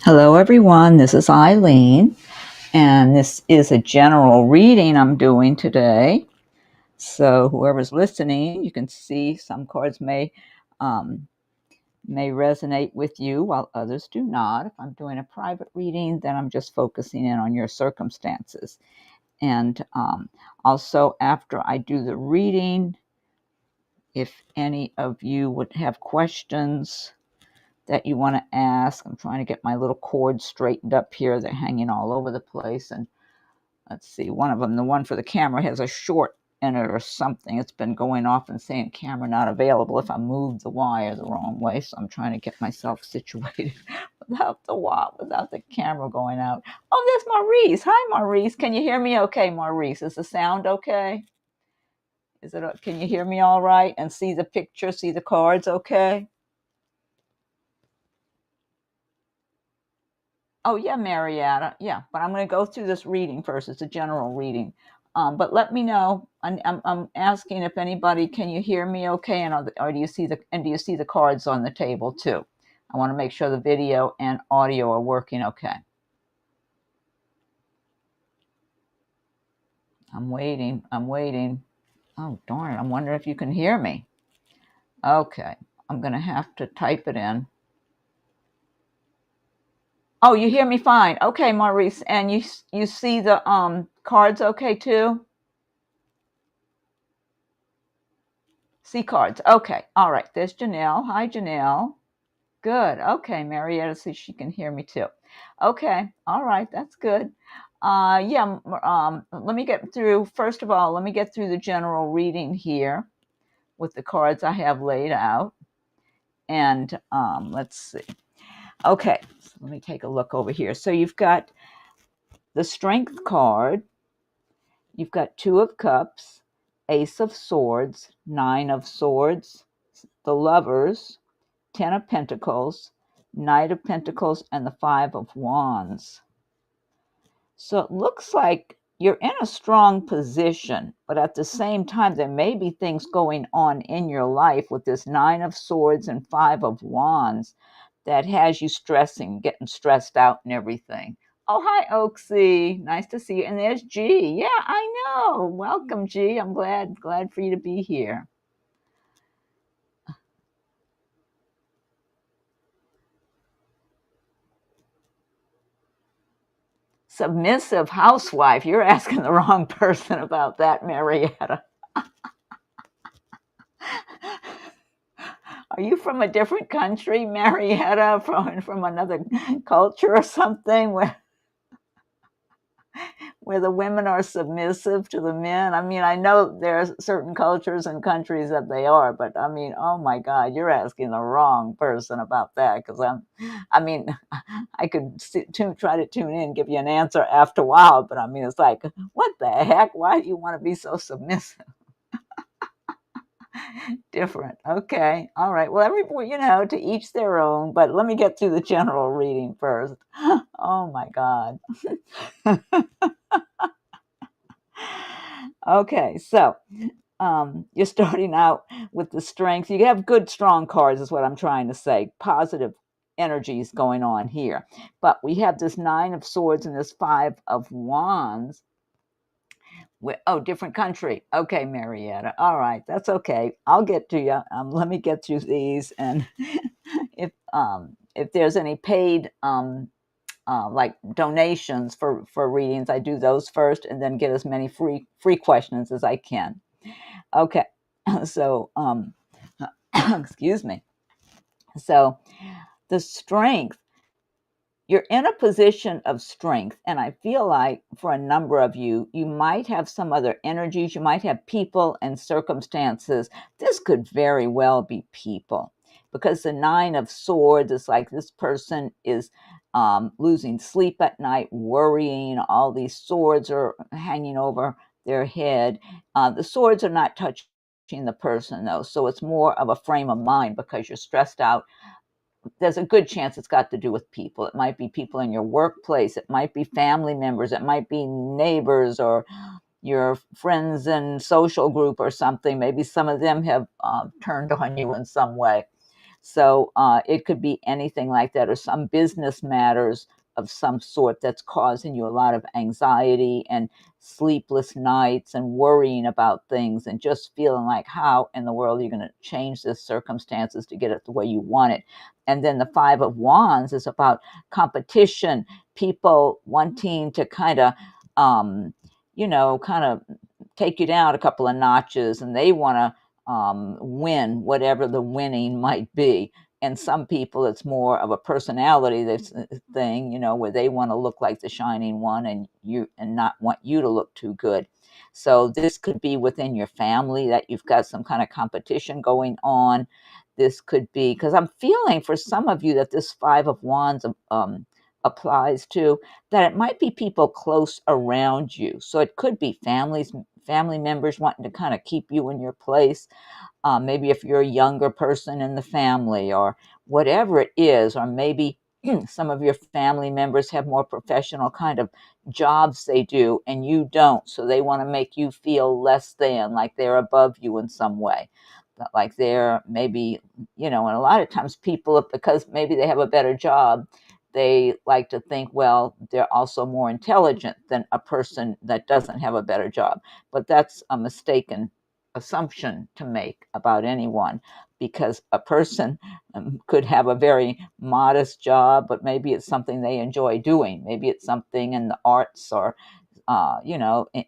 Hello, everyone. This is Eileen, and this is a general reading I'm doing today. So, whoever's listening, you can see some cards may resonate with you, while others do not. If I'm doing a private reading, then I'm just focusing in on your circumstances. And also, after I do the reading, if any of you would have questions that you want to ask. I'm trying to get my little cords straightened up here. They're hanging all over the place. And let's see, one of them, the one for the camera, has a short in it or something. It's been going off and saying camera not available if I move the wire the wrong way. So I'm trying to get myself situated without the camera going out. Oh, there's Maurice. Hi, Maurice. Can you hear me okay, Maurice? Is the sound okay? Can you hear me all right and see the picture, see the cards okay? Oh, yeah, Marietta. Yeah, but I'm going to go through this reading first. It's a general reading. But let me know. I'm asking if anybody, can you hear me okay? Or do you see the cards on the table too? I want to make sure the video and audio are working okay. I'm waiting. Oh, darn it. I'm wondering if you can hear me. Okay. I'm going to have to type it in. Oh, you hear me fine. Okay, Maurice. And you see the cards okay too? See cards. Okay. All right. There's Janelle. Hi, Janelle. Good. Okay. Marietta says she can hear me too. Okay. All right. That's good. Yeah. Let me get through. First of all, let me get through the general reading here with the cards I have laid out. And let's see. Okay. So let me take a look over here. So you've got the Strength card. You've got Two of Cups, Ace of Swords, Nine of Swords, the Lovers, Ten of Pentacles, Knight of Pentacles, and the Five of Wands. So it looks like you're in a strong position, but at the same time, there may be things going on in your life with this Nine of Swords and Five of Wands that has you stressing, getting stressed out and everything. Oh, hi, Oaksy. Nice to see you. And there's G. Yeah, I know. Welcome, G. I'm glad for you to be here. Submissive housewife. You're asking the wrong person about that, Marietta. Are you from a different country, Marietta? From another culture or something where the women are submissive to the men? I mean, I know there are certain cultures and countries that they are, but I mean, oh my God, you're asking the wrong person about that. Because I could try to tune in, give you an answer after a while, but I mean, it's like, what the heck? Why do you want to be so submissive? Different. Okay. All right. Well, to each their own, but let me get through the general reading first. Oh my God. Okay. So, you're starting out with the Strength. You have good, strong cards, is what I'm trying to say. Positive energies going on here. But we have this Nine of Swords and this Five of Wands. Different country. Okay, Marietta. All right, that's okay. I'll get to you. Let me get through these, and if there's any paid like donations for readings, I do those first, and then get as many free questions as I can. Okay, so excuse me. So the Strength. You're in a position of strength, and I feel like for a number of you, you might have some other energies. You might have people and circumstances. This could very well be people, because the Nine of Swords is like this person is losing sleep at night, worrying. All these swords are hanging over their head. The swords are not touching the person, though, so it's more of a frame of mind because you're stressed out. There's a good chance it's got to do with people. It might be people in your workplace. It might be family members. It might be neighbors or your friends in social group or something. Maybe some of them have turned on you in some way. So it could be anything like that, or some business matters of some sort that's causing you a lot of anxiety and sleepless nights and worrying about things and just feeling like, how in the world are you going to change this circumstances to get it the way you want it? And then the Five of Wands is about competition, people wanting to kind of, kind of take you down a couple of notches, and they want to win whatever the winning might be. And some people, it's more of a personality thing, where they want to look like the shining one, and not want you to look too good. So this could be within your family that you've got some kind of competition going on. This could be, because I'm feeling for some of you that this Five of Wands applies to, that it might be people close around you. So it could be family members wanting to kind of keep you in your place. Maybe if you're a younger person in the family, or whatever it is, or maybe some of your family members have more professional kind of jobs they do and you don't. So they want to make you feel less than, like they're above you in some way. Like they're maybe, and a lot of times people, because maybe they have a better job, they like to think, well, they're also more intelligent than a person that doesn't have a better job. But that's a mistaken assumption to make about anyone, because a person could have a very modest job, but maybe it's something they enjoy doing. Maybe it's something in the arts, or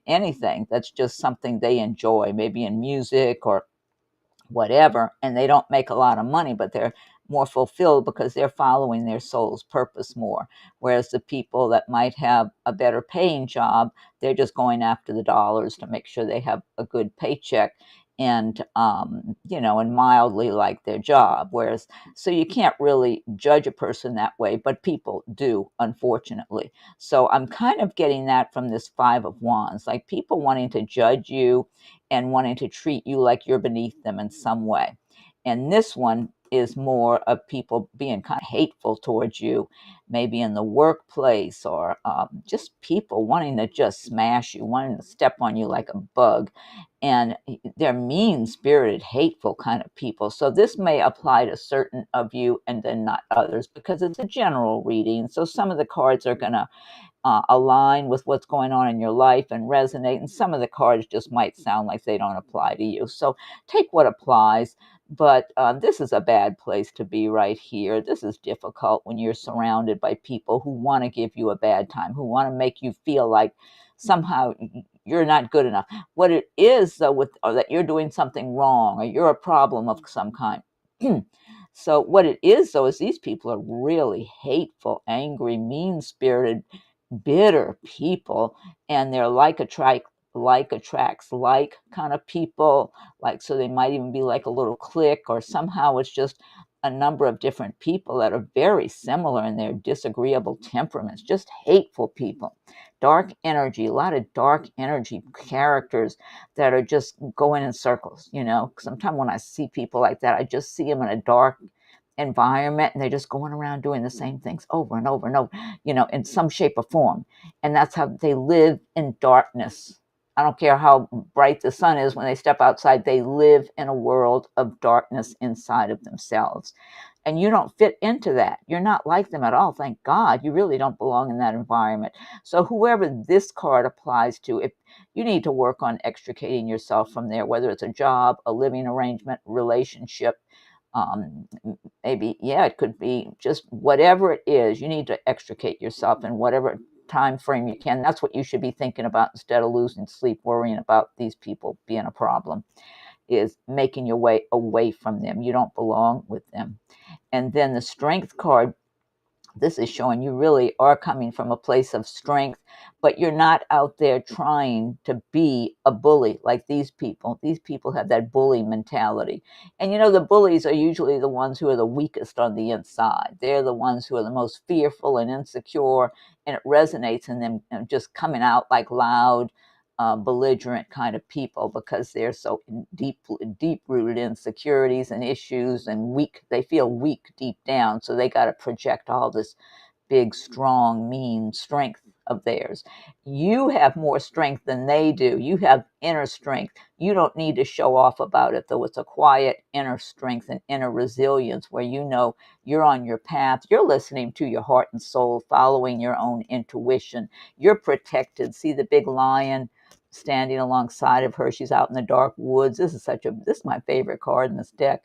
anything that's just something they enjoy, maybe in music or whatever, and they don't make a lot of money, but they're more fulfilled because they're following their soul's purpose more. Whereas the people that might have a better paying job, they're just going after the dollars to make sure they have a good paycheck, and and mildly like their job. Whereas, so you can't really judge a person that way, but people do, unfortunately. So I'm kind of getting that from this Five of Wands, like people wanting to judge you and wanting to treat you like you're beneath them in some way. And this one is more of people being kind of hateful towards you, maybe in the workplace, or just people wanting to just smash you, wanting to step on you like a bug. And they're mean spirited, hateful kind of people. So this may apply to certain of you and then not others, because it's a general reading. So some of the cards are going to align with what's going on in your life and resonate. And some of the cards just might sound like they don't apply to you. So take what applies. But this is a bad place to be right here. This is difficult when you're surrounded by people who want to give you a bad time, who want to make you feel like somehow you're not good enough. What it is, though, or that you're doing something wrong, or you're a problem of some kind. So what it is, though, is these people are really hateful, angry, mean-spirited, bitter people, and they're like attracts like kind of people, like, so they might even be like a little clique, or somehow it's just a number of different people that are very similar in their disagreeable temperaments, just hateful people, dark energy, a lot of dark energy characters that are just going in circles. Sometimes when I see people like that, I just see them in a dark environment, and they're just going around doing the same things over and over and over, in some shape or form. And that's how they live, in darkness. I don't care how bright the sun is, when they step outside, they live in a world of darkness inside of themselves. And you don't fit into that. You're not like them at all. Thank God. You really don't belong in that environment. So whoever this card applies to, if you need to work on extricating yourself from there, whether it's a job, a living arrangement, relationship, um, maybe, yeah, it could be just whatever it is, you need to extricate yourself in whatever time frame you can. That's what you should be thinking about, instead of losing sleep worrying about these people being a problem, is making your way away from them. You don't belong with them. And then the Strength card, this is showing you really are coming from a place of strength, but you're not out there trying to be a bully like these people. These people have that bully mentality. And the bullies are usually the ones who are the weakest on the inside. They're the ones who are the most fearful and insecure, and it resonates in them, just coming out like loud, belligerent kind of people, because they're so deep rooted insecurities and issues, and weak. They feel weak deep down, so they got to project all this big, strong, mean strength of theirs. You have more strength than they do. You have inner strength. You don't need to show off about it, though. It's a quiet inner strength and inner resilience where you know you're on your path. You're listening to your heart and soul, following your own intuition. You're protected. See the big lion standing alongside of her. She's out in the dark woods. This is my favorite card in this deck.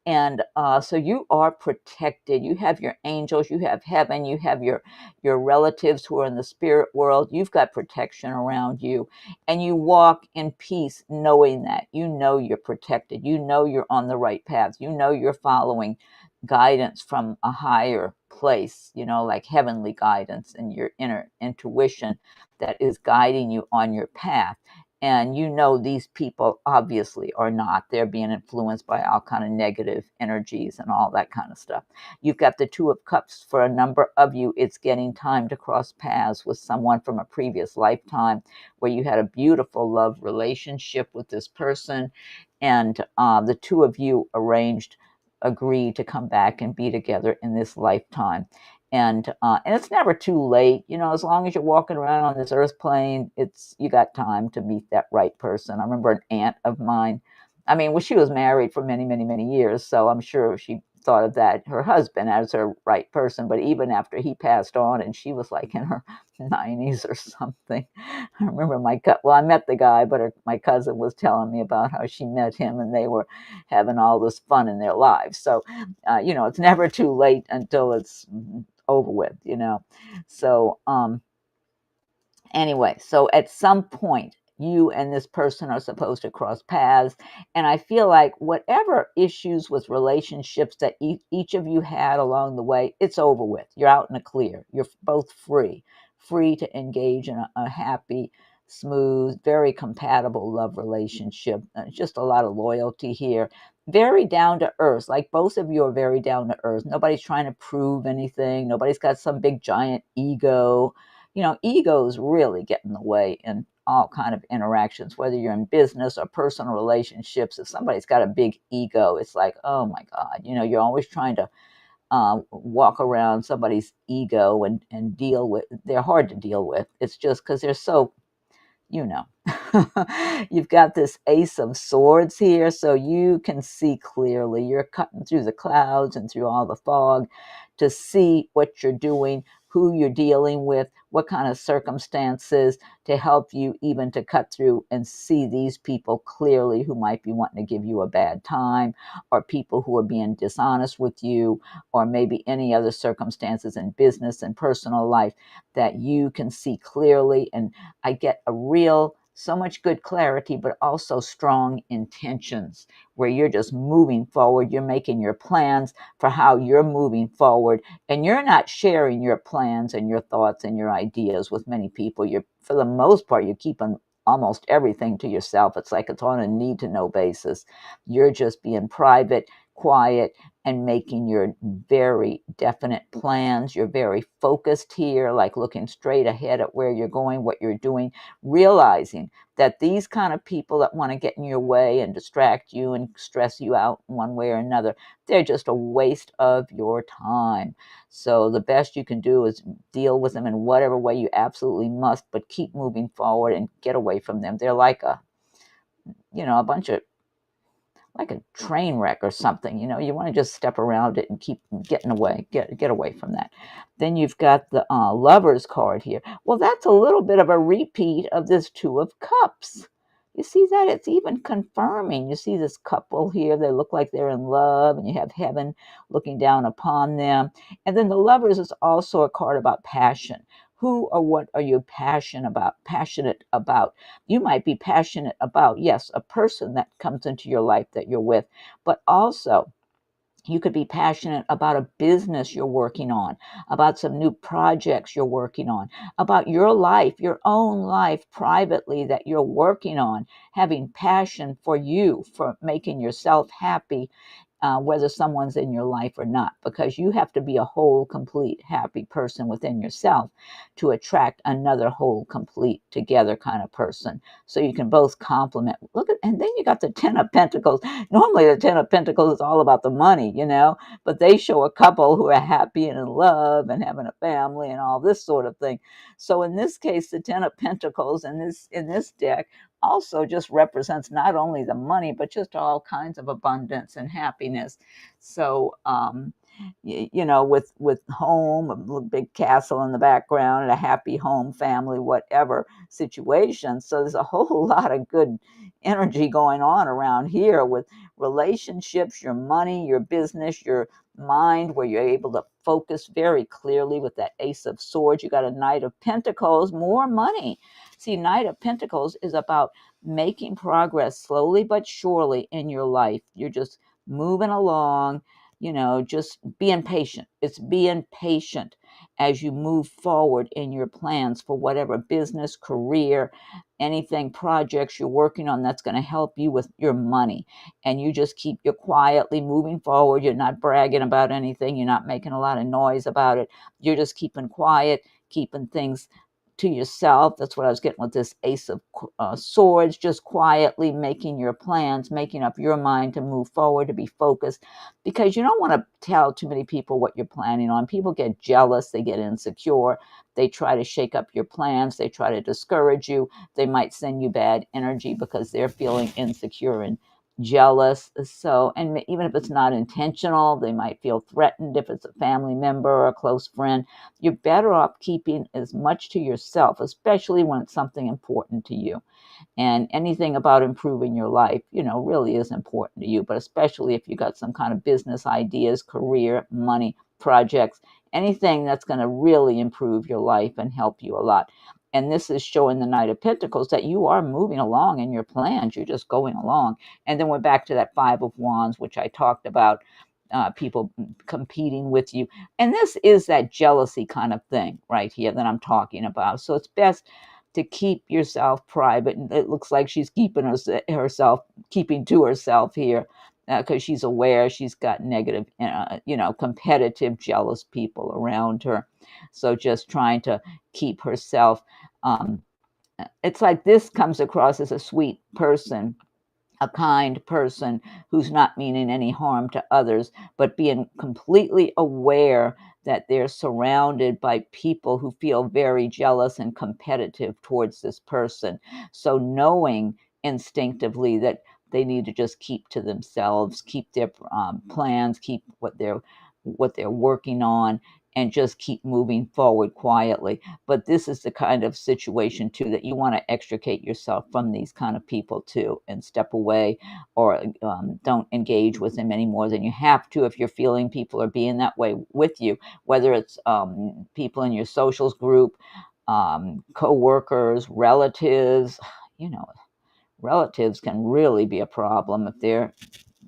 And so you are protected. You have your angels, you have heaven, you have your relatives who are in the spirit world. You've got protection around you, and you walk in peace knowing that. You know you're protected. You know you're on the right path. You know you're following guidance from a higher place, like heavenly guidance and your inner intuition that is guiding you on your path. And these people obviously are not. They're being influenced by all kind of negative energies and all that kind of stuff. You've got the Two of Cups. For a number of you, it's getting time to cross paths with someone from a previous lifetime where you had a beautiful love relationship with this person, and the two of you agreed to come back and be together in this lifetime. And it's never too late, as long as you're walking around on this earth plane, you got time to meet that right person. I remember an aunt of mine, she was married for many, many, many years, so I'm sure she thought of her husband as her right person. But even after he passed on, and she was like in her 90s or something, I remember I met the guy, but my cousin was telling me about how she met him and they were having all this fun in their lives. So, it's never too late until it's over with, So, anyway, so at some point, you and this person are supposed to cross paths. And I feel like whatever issues with relationships that each of you had along the way, it's over with. You're out in the clear. You're both free to engage in a happy, smooth, very compatible love relationship. Just a lot of loyalty here. Very down to earth. Like both of you are very down to earth. Nobody's trying to prove anything. Nobody's got some big giant ego. Egos really get in the way in all kind of interactions, whether you're in business or personal relationships. If somebody's got a big ego, it's like, oh my God, you're always trying to walk around somebody's ego and deal with. They're hard to deal with. It's just because they're so, you've got this Ace of Swords here, so you can see clearly. You're cutting through the clouds and through all the fog to see what you're doing, who you're dealing with, what kind of circumstances to help you even to cut through and see these people clearly who might be wanting to give you a bad time, or people who are being dishonest with you, or maybe any other circumstances in business and personal life that you can see clearly. And I get so much good clarity, but also strong intentions where you're just moving forward. You're making your plans for how you're moving forward, and you're not sharing your plans and your thoughts and your ideas with many people. For the most part, you're keeping almost everything to yourself. It's like it's on a need to know basis. You're just being private, quiet, and making your very definite plans. You're very focused here, like looking straight ahead at where you're going, what you're doing, realizing that these kind of people that want to get in your way and distract you and stress you out one way or another, they're just a waste of your time. So the best you can do is deal with them in whatever way you absolutely must, but keep moving forward and get away from them. They're like a bunch of, like a train wreck or something. You want to just step around it and keep getting away, get away from that. Then you've got the Lovers card here. Well, that's a little bit of a repeat of this Two of Cups. You see that? It's even confirming. You see this couple here. They look like they're in love, and you have heaven looking down upon them. And then the Lovers is also a card about passion. Who or what are you passionate about? You might be passionate about, yes, a person that comes into your life that you're with, but also you could be passionate about a business you're working on, about some new projects you're working on, about your life, your own life privately that you're working on, having passion for you, for making yourself happy. whether someone's in your life or not, because you have to be a whole, complete, happy person within yourself to attract another whole, complete, together kind of person. So you can both complement. Look at, and then you got the Ten of Pentacles. Normally the Ten of Pentacles is all about the money, you know, but they show a couple who are happy and in love and having a family and all this sort of thing. So in this case, the Ten of Pentacles in this deck also just represents not only the money, but just all kinds of abundance and happiness. So, you know, with home, a big castle in the background, and a happy home, family, whatever situation. So there's a whole lot of good energy going on around here with relationships, your money, your business, your mind, where you're able to focus very clearly with that Ace of Swords. You got a Knight of Pentacles, more money. See, Knight of Pentacles is about making progress slowly but surely in your life. You're just moving along, you know, just being patient. It's being patient as you move forward in your plans for whatever business, career, anything, projects you're working on that's going to help you with your money. And you just keep you quietly moving forward. You're not bragging about anything. You're not making a lot of noise about it. You're just keeping quiet, keeping things to yourself. That's what I was getting with this Ace of Swords, just quietly making your plans, making up your mind to move forward, to be focused, because you don't want to tell too many people what you're planning on. People get jealous, they get insecure, they try to shake up your plans, they try to discourage you, they might send you bad energy because they're feeling insecure and jealous. So, and even if it's not intentional, they might feel threatened if it's a family member or a close friend. You're better off keeping as much to yourself, especially when it's something important to you. And anything about improving your life, you know, really is important to you, but especially if you got some kind of business ideas, career, money, projects, anything that's going to really improve your life and help you a lot. And this is showing the Knight of Pentacles that you are moving along in your plans. You're just going along. And then we're back to that Five of Wands, which I talked about, people competing with you. And this is that jealousy kind of thing right here that I'm talking about. So it's best to keep yourself private. And it looks like she's keeping herself, keeping to herself here, because she's aware she's got negative, you know, competitive, jealous people around her. So just trying to keep herself. It's like this comes across as a sweet person, a kind person who's not meaning any harm to others, but being completely aware that they're surrounded by people who feel very jealous and competitive towards this person. So knowing instinctively that they need to just keep to themselves, keep their plans, keep what they're working on, and just keep moving forward quietly. But this is the kind of situation too that you want to extricate yourself from these kind of people too, and step away, or don't engage with them any more than you have to if you're feeling people are being that way with you, whether it's people in your socials group, co-workers, relatives. You know, relatives can really be a problem if they're,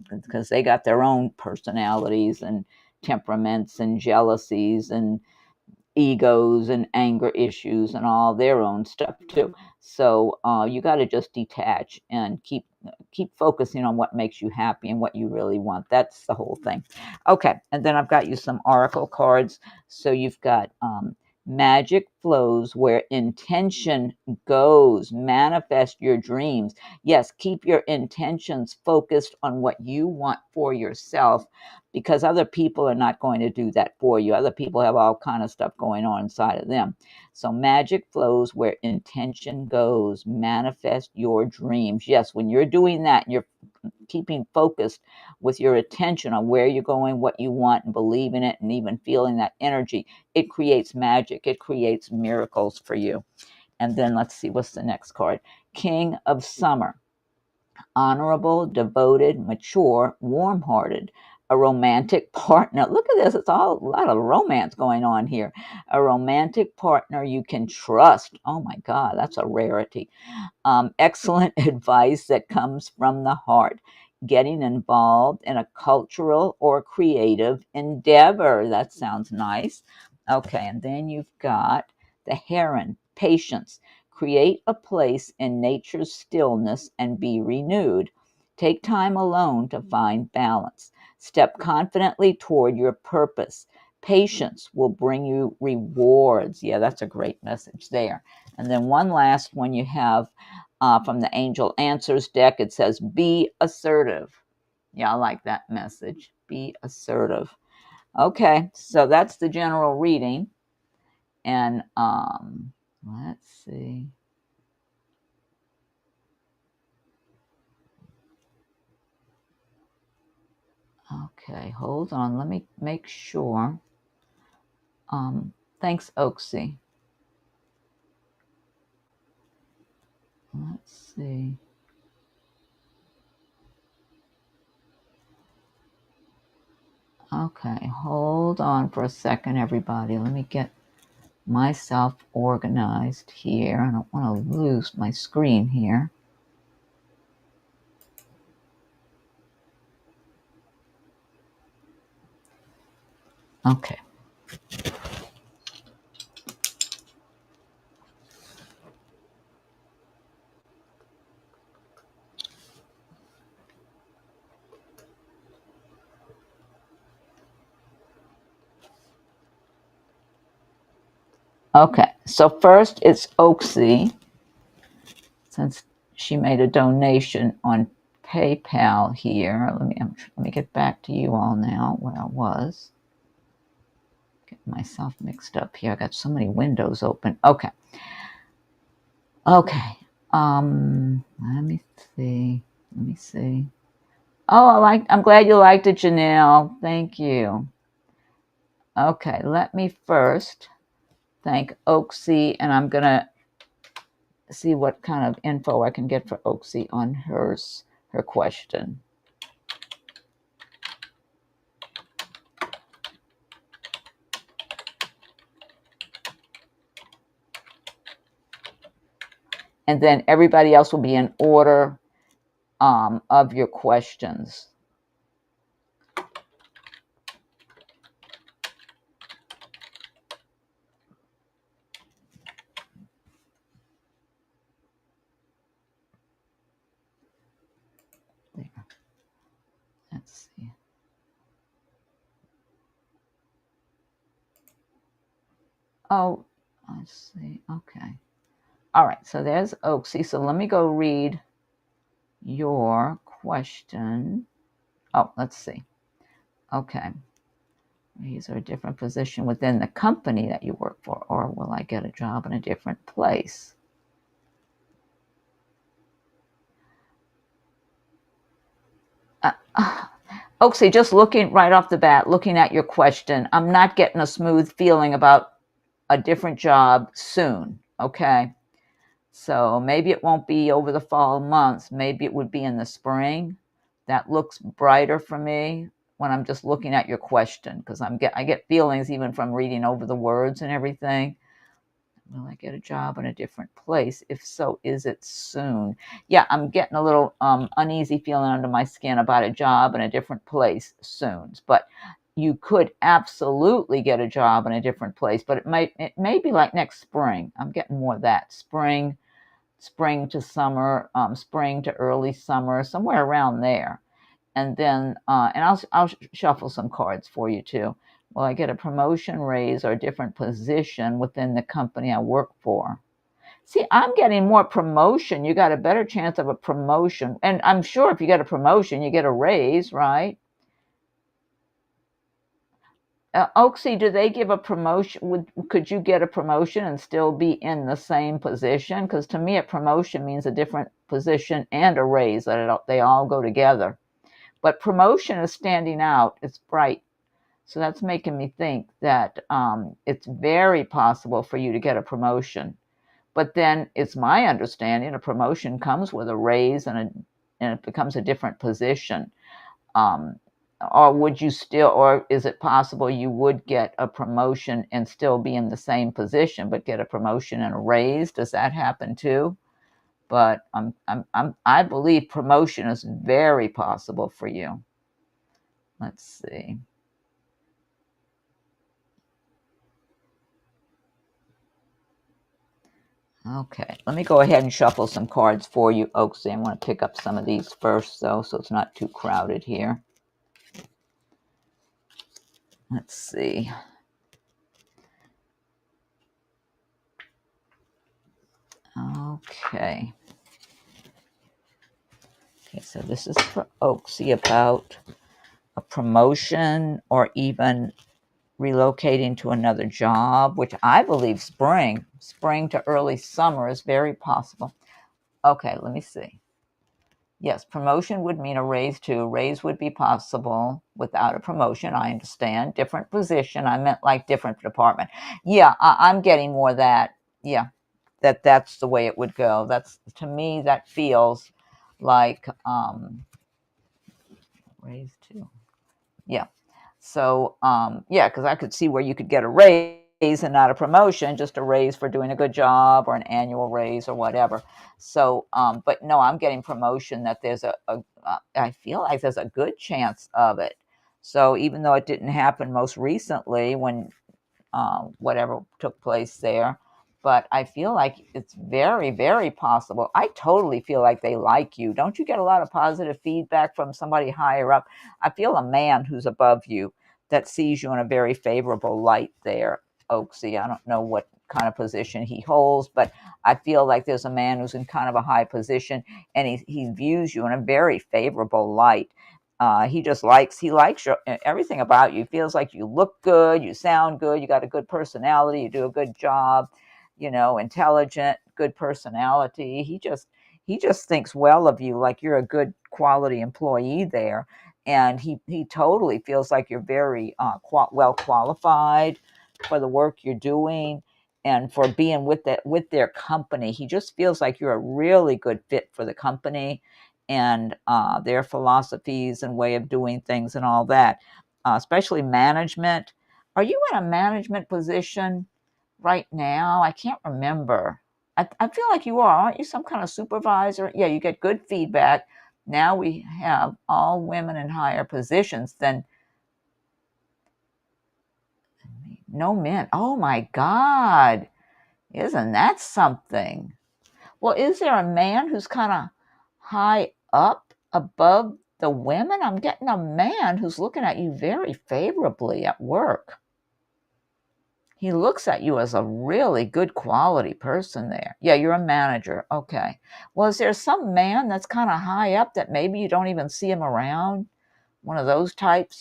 because they got their own personalities and temperaments and jealousies and egos and anger issues and all their own stuff too. So you got to just detach and keep focusing on what makes you happy and what you really want. That's the whole thing. Okay, and then I've got you some oracle cards. So you've got magic flows where intention goes. Manifest your dreams. Yes, keep your intentions focused on what you want for yourself, because other people are not going to do that for you. Other people have all kind of stuff going on inside of them. So magic flows where intention goes. Manifest your dreams. Yes, when you're doing that, you're keeping focused with your attention on where you're going, what you want, and believe in it, and even feeling that energy. It creates magic. It creates miracles for you. And then let's see, what's the next card? King of Summer. Honorable, devoted, mature, warm-hearted, a romantic partner. Look at this. It's all a lot of romance going on here. A romantic partner you can trust. Oh my God, that's a rarity. Excellent advice that comes from the heart. Getting involved in a cultural or creative endeavor. That sounds nice. Okay, and then you've got the Heron, patience. Create a place in nature's stillness and be renewed. Take time alone to find balance. Step confidently toward your purpose. Patience will bring you rewards. Yeah, that's a great message there. And then one last one you have from the Angel Answers deck. It says, be assertive. Yeah, I like that message. Be assertive. Okay, so that's the general reading. And let's see. Okay, hold on. Let me make sure. Thanks, Oaksy. Let's see. Okay, hold on for a second, everybody. Let me get myself organized here. I don't want to lose my screen here. Okay. Okay, so first it's Oaksy, since she made a donation on PayPal here. Let me get back to you all now where I was. Get myself mixed up here. I got so many windows open. Okay. Okay. Let me see. Let me see. Oh, I'm glad you liked it, Janelle. Thank you. Okay, let me first thank Oaksy, and I'm gonna see what kind of info I can get for Oaksy on her question. And then everybody else will be in order of your questions. There. Let's see. Oh, let's see. Okay. All right. So there's Oaksy. So let me go read your question. Oh, let's see. Okay. These are a different position within the company that you work for, or will I get a job in a different place? Oaksy, just looking right off the bat, looking at your question, I'm not getting a smooth feeling about a different job soon, okay? So maybe it won't be over the fall months. Maybe it would be in the spring. That looks brighter for me when I'm just looking at your question, because I get feelings even from reading over the words and everything. Will I get a job in a different place? If so, is it soon? Yeah, I'm getting a little uneasy feeling under my skin about a job in a different place soon. But you could absolutely get a job in a different place, but it may be like next spring. I'm getting more of that spring to summer, spring to early summer, somewhere around there. And then and I'll shuffle some cards for you too. Will I get a promotion, raise, or a different position within the company I work for? See, I'm getting more promotion. You got a better chance of a promotion. And I'm sure if you get a promotion, you get a raise, right? Oaksy, do they give a promotion? Could you get a promotion and still be in the same position? Because to me, a promotion means a different position and a raise. That they all go together. But promotion is standing out. It's bright. So that's making me think that it's very possible for you to get a promotion. But then it's my understanding a promotion comes with a raise and it becomes a different position. Or would you still, or is it possible you would get a promotion and still be in the same position, but get a promotion and a raise? Does that happen too? But I believe promotion is very possible for you. Let's see. Okay, let me go ahead and shuffle some cards for you, Oaksy. I want to pick up some of these first, though, so it's not too crowded here. Let's see. Okay. Okay, so this is for Oaksy about a promotion or even relocating to another job, which I believe spring to early summer is very possible. Okay, let me see. Yes, promotion would mean a raise too. Raise would be possible without a promotion. I understand. Different position. I meant like different department. Yeah, I'm getting more of that. Yeah, that's the way it would go. That's, to me, that feels like raise too. Yeah. So, yeah, because I could see where you could get a raise and not a promotion, just a raise for doing a good job or an annual raise or whatever. So, but no, I'm getting promotion that there's I feel like there's a good chance of it. So even though it didn't happen most recently when whatever took place there. But I feel like it's very, very possible. I totally feel like they like you. Don't you get a lot of positive feedback from somebody higher up? I feel a man who's above you that sees you in a very favorable light there, Oaksy. I don't know what kind of position he holds, but I feel like there's a man who's in kind of a high position, and he views you in a very favorable light. He likes everything about you. He feels like you look good, you sound good, you got a good personality, you do a good job, intelligent, good personality. He just thinks well of you, like you're a good quality employee there, and he totally feels like you're very well qualified for the work you're doing and for being with their company. He just feels like you're a really good fit for the company and their philosophies and way of doing things and all that, especially management. Are you in a management position right now? I can't remember. I feel like you are. Aren't you some kind of supervisor? Yeah, you get good feedback. Now we have all women in higher positions. Then no men. Oh my God. Isn't that something? Well, is there a man who's kind of high up above the women? I'm getting a man who's looking at you very favorably at work. He looks at you as a really good quality person there. Yeah, you're a manager. Okay. Well, is there some man that's kind of high up that maybe you don't even see him around? One of those types,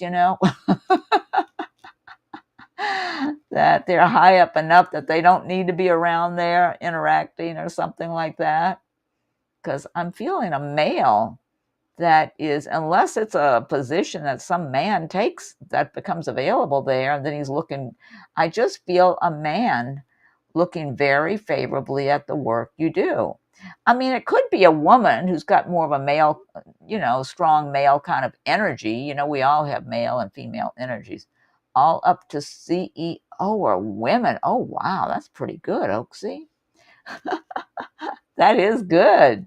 that they're high up enough that they don't need to be around there interacting or something like that? Because I'm feeling a male that is, unless it's a position that some man takes that becomes available there, and then he's looking, I just feel a man looking very favorably at the work you do. I mean, it could be a woman who's got more of a male, strong male kind of energy. We all have male and female energies, all up to CEO or women. Oh, wow, that's pretty good, Oaksy. That is good.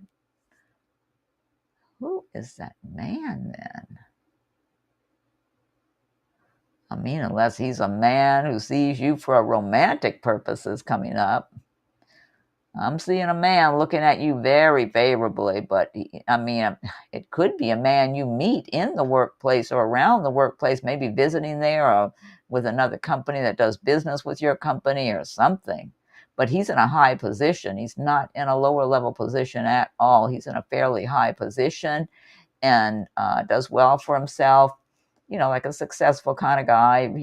Who is that man then? I mean, unless he's a man who sees you for romantic purposes coming up. I'm seeing a man looking at you very favorably, but I mean, it could be a man you meet in the workplace or around the workplace, maybe visiting there or with another company that does business with your company or something. But he's in a high position. He's not in a lower level position at all. He's in a fairly high position and does well for himself, like a successful kind of guy.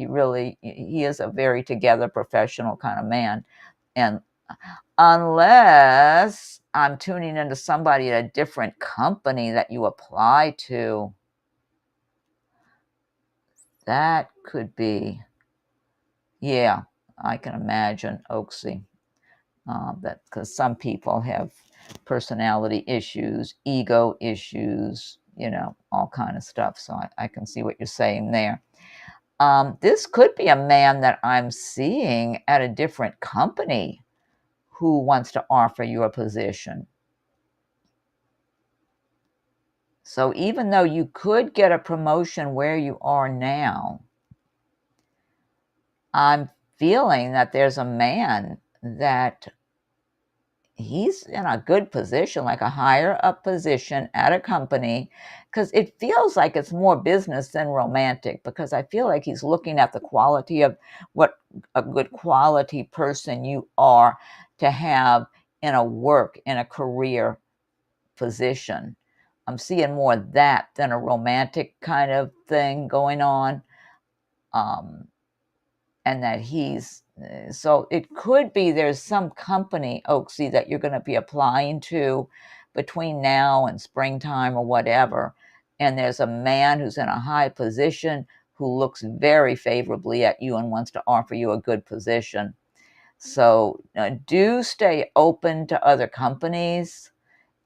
He is a very together professional kind of man. And unless I'm tuning into somebody at a different company that you apply to, that could be, yeah, I can imagine, Oaksy. That because some people have personality issues, ego issues, all kind of stuff. So I can see what you're saying there. This could be a man that I'm seeing at a different company who wants to offer you a position. So even though you could get a promotion where you are now, I'm feeling that there's a man that he's in a good position, like a higher up position at a company, because it feels like it's more business than romantic, because I feel like he's looking at the quality of what a good quality person you are to have in a career position. I'm seeing more of that than a romantic kind of thing going on. Um, and that he's so it could be there's some company, Oaksy, that you're going to be applying to between now and springtime or whatever, and there's a man who's in a high position who looks very favorably at you and wants to offer you a good position. So do stay open to other companies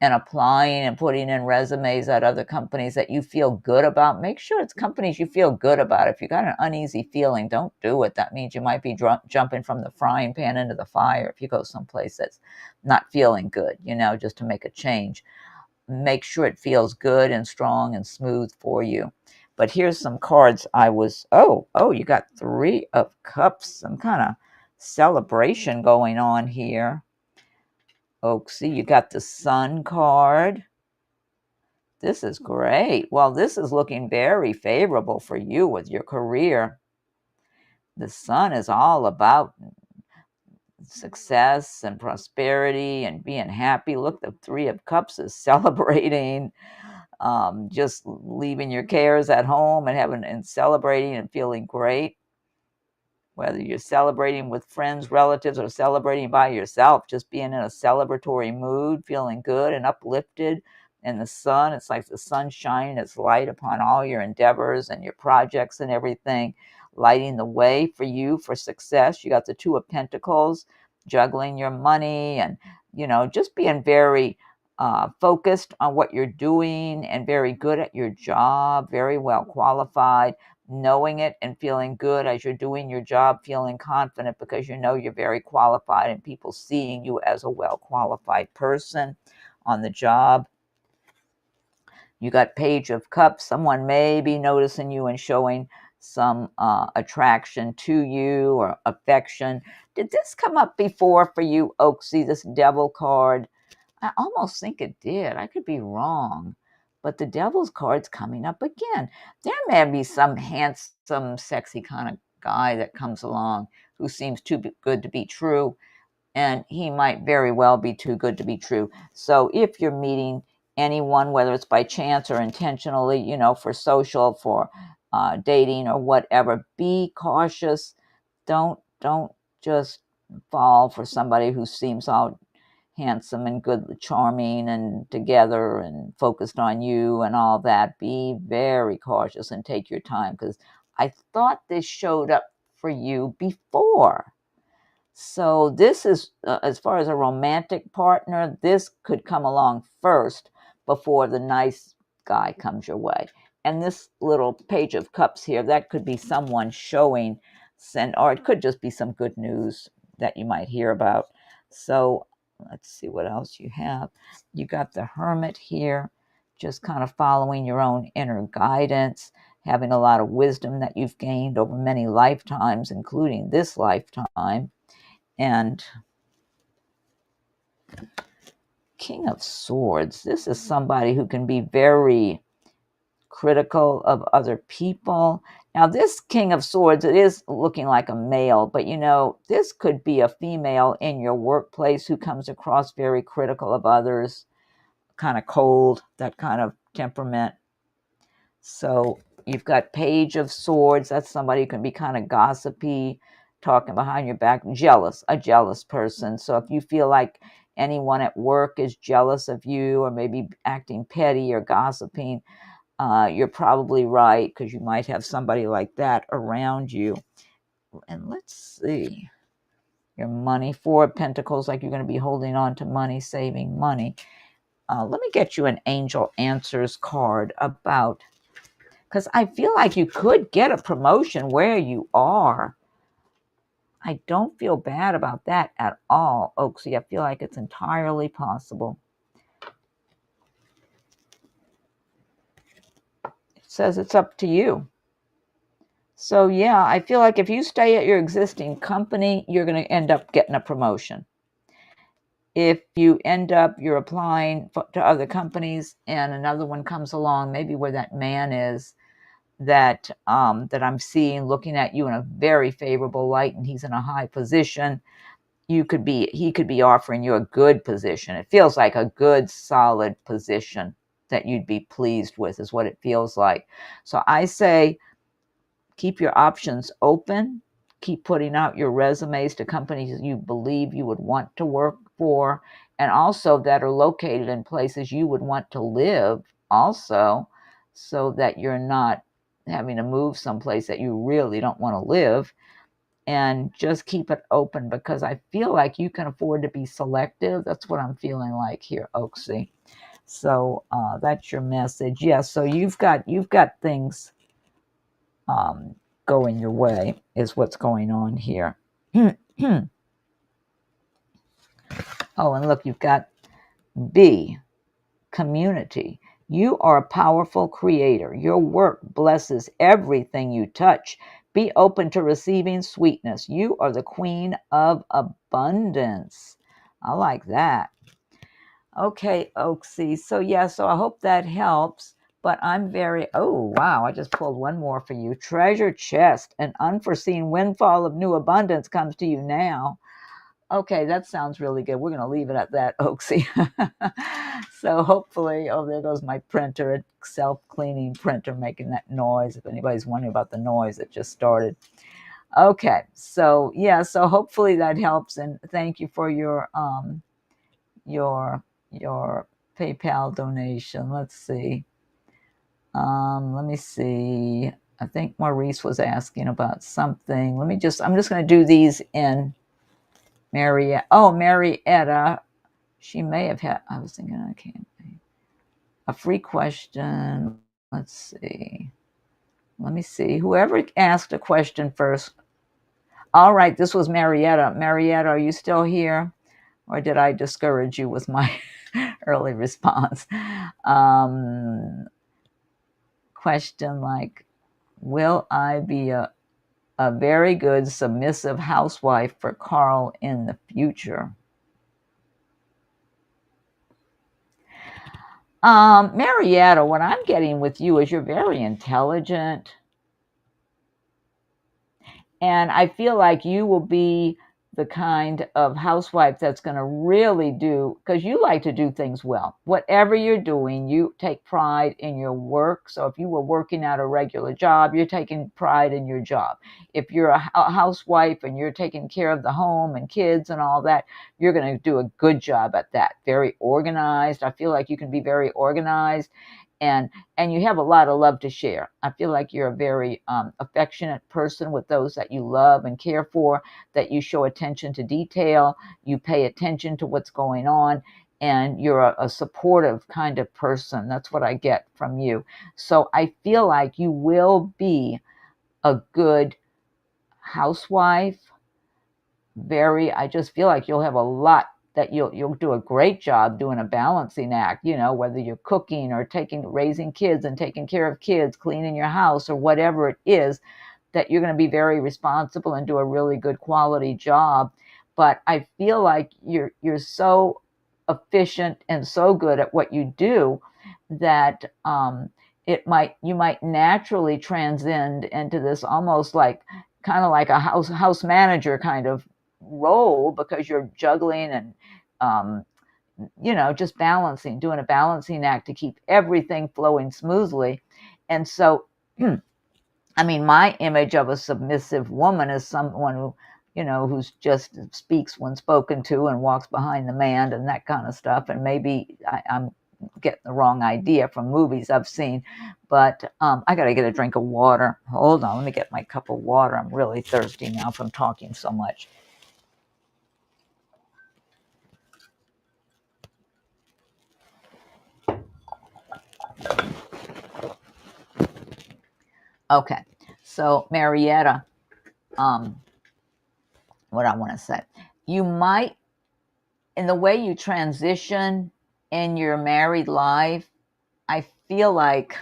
and applying and putting in resumes at other companies that you feel good about. Make sure it's companies you feel good about. If you got an uneasy feeling, don't do it. That means you might be jumping from the frying pan into the fire if you go someplace that's not feeling good, just to make a change. Make sure it feels good and strong and smooth for you. But here's some cards you got 3 of Cups, some kind of celebration going on here. Oaksy, you got the Sun card. This is great. Well, this is looking very favorable for you with your career. The Sun is all about success and prosperity and being happy. Look, the 3 of Cups is celebrating, just leaving your cares at home and celebrating and feeling great. Whether you're celebrating with friends, relatives, or celebrating by yourself, just being in a celebratory mood, feeling good and uplifted. And the sun, it's like the sun shining its light upon all your endeavors and your projects and everything, lighting the way for you for success. You got the 2 of Pentacles, juggling your money and, just being very focused on what you're doing and very good at your job, very well qualified, knowing it and feeling good as you're doing your job, feeling confident because you're very qualified and people seeing you as a well-qualified person on the job. You got Page of Cups. Someone may be noticing you and showing some attraction to you or affection. Did this come up before for you, Oaksy, this Devil card? I almost think it did. I could be wrong. But the Devil's card's coming up again. There may be some handsome, sexy kind of guy that comes along who seems too good to be true. And he might very well be too good to be true. So if you're meeting anyone, whether it's by chance or intentionally, for social, for dating or whatever, be cautious. Don't just fall for somebody who seems all handsome and good, charming and together and focused on you and all that. Be very cautious and take your time, because I thought this showed up for you before. So this is, as far as a romantic partner, this could come along first before the nice guy comes your way. And this little Page of Cups here, that could be someone showing, or it could just be some good news that you might hear about. So let's see what else you have. You got the Hermit here, just kind of following your own inner guidance, having a lot of wisdom that you've gained over many lifetimes, including this lifetime. And King of Swords, this is somebody who can be very critical of other people. Now, this King of Swords, it is looking like a male, but this could be a female in your workplace who comes across very critical of others, kind of cold, that kind of temperament. So you've got Page of Swords. That's somebody who can be kind of gossipy, talking behind your back, a jealous person. So if you feel like anyone at work is jealous of you or maybe acting petty or gossiping, you're probably right, because you might have somebody like that around you. And let's see. Your money, 4 of Pentacles, like you're going to be holding on to money, saving money. Let me get you an Angel Answers card about, because I feel like you could get a promotion where you are. I don't feel bad about that at all, Oaksy. I feel like it's entirely possible. It says it's up to you. So yeah, I feel like if you stay at your existing company, you're going to end up getting a promotion. if you end up, you're applying to other companies and another one comes along, maybe where that man is that that I'm seeing looking at you in a very favorable light and he's in a high position, he could be offering you a good position. It feels like a good solid position that you'd be pleased with is what it feels like. So I say keep your options open, keep putting out your resumes to companies you believe you would want to work for, and also that are located in places you would want to live also, so that you're not having to move someplace that you really don't want to live. And just keep it open, because I feel like you can afford to be selective. That's what I'm feeling like here, Oaksy. So that's your message. Yeah, so you've got things going your way is what's going on here. Oh, and look, you've got B, community. You are a powerful creator. Your work blesses everything you touch. Be open to receiving sweetness. You are the queen of abundance. I like that. Okay, Oaksy. So yeah, so I hope that helps. But I'm very, oh, wow, I just pulled one more for you. Treasure chest, an unforeseen windfall of new abundance comes to you now. Okay, that sounds really good. We're going to leave it at that, Oaksy. So hopefully, oh, there goes my printer, a self-cleaning printer making that noise. If anybody's wondering about the noise, it just started. Okay, so yeah, so hopefully that helps. And thank you for your your PayPal donation. Let's see. Let me see. I think Maurice was asking about something. I'm just going to do these in Marietta. Oh, Marietta. She may have had, I was thinking, I can't. A free question. Let's see. Let me see. Whoever asked a question first. All right, this was Marietta. Marietta, are you still here? Or did I discourage you with my early response? Question like, will I be a very good submissive housewife for Carl in the future? Marietta, what I'm getting with you is you're very intelligent. And I feel like you will be the kind of housewife that's going to really do, because you like to do things well. Whatever you're doing, you take pride in your work. So if you were working at a regular job, you're taking pride in your job. If you're a housewife and you're taking care of the home and kids and all that, you're going to do a good job at that. Very organized. I feel like you can be very organized. And you have a lot of love to share. I feel like you're a very affectionate person with those that you love and care for, that you show attention to detail, you pay attention to what's going on, and you're a supportive kind of person. That's what I get from you. So I feel like you will be a good housewife. I just feel like you'll have a lot, that you'll do a great job doing a balancing act, whether you're cooking or raising kids and taking care of kids, cleaning your house or whatever it is, that you're going to be very responsible and do a really good quality job. But I feel like you're so efficient and so good at what you do that you might naturally transcend into this almost like kind of like a house manager kind of role, because you're juggling and just doing a balancing act to keep everything flowing smoothly. And so I mean, my image of a submissive woman is someone who who's just speaks when spoken to and walks behind the man and that kind of stuff. And maybe I'm getting the wrong idea from movies I've seen, but I gotta get a drink of water. Hold on, let me get my cup of water. I'm really thirsty now from talking so much. Okay, so Marietta, what I want to say, you might, in the way you transition in your married life, I feel like,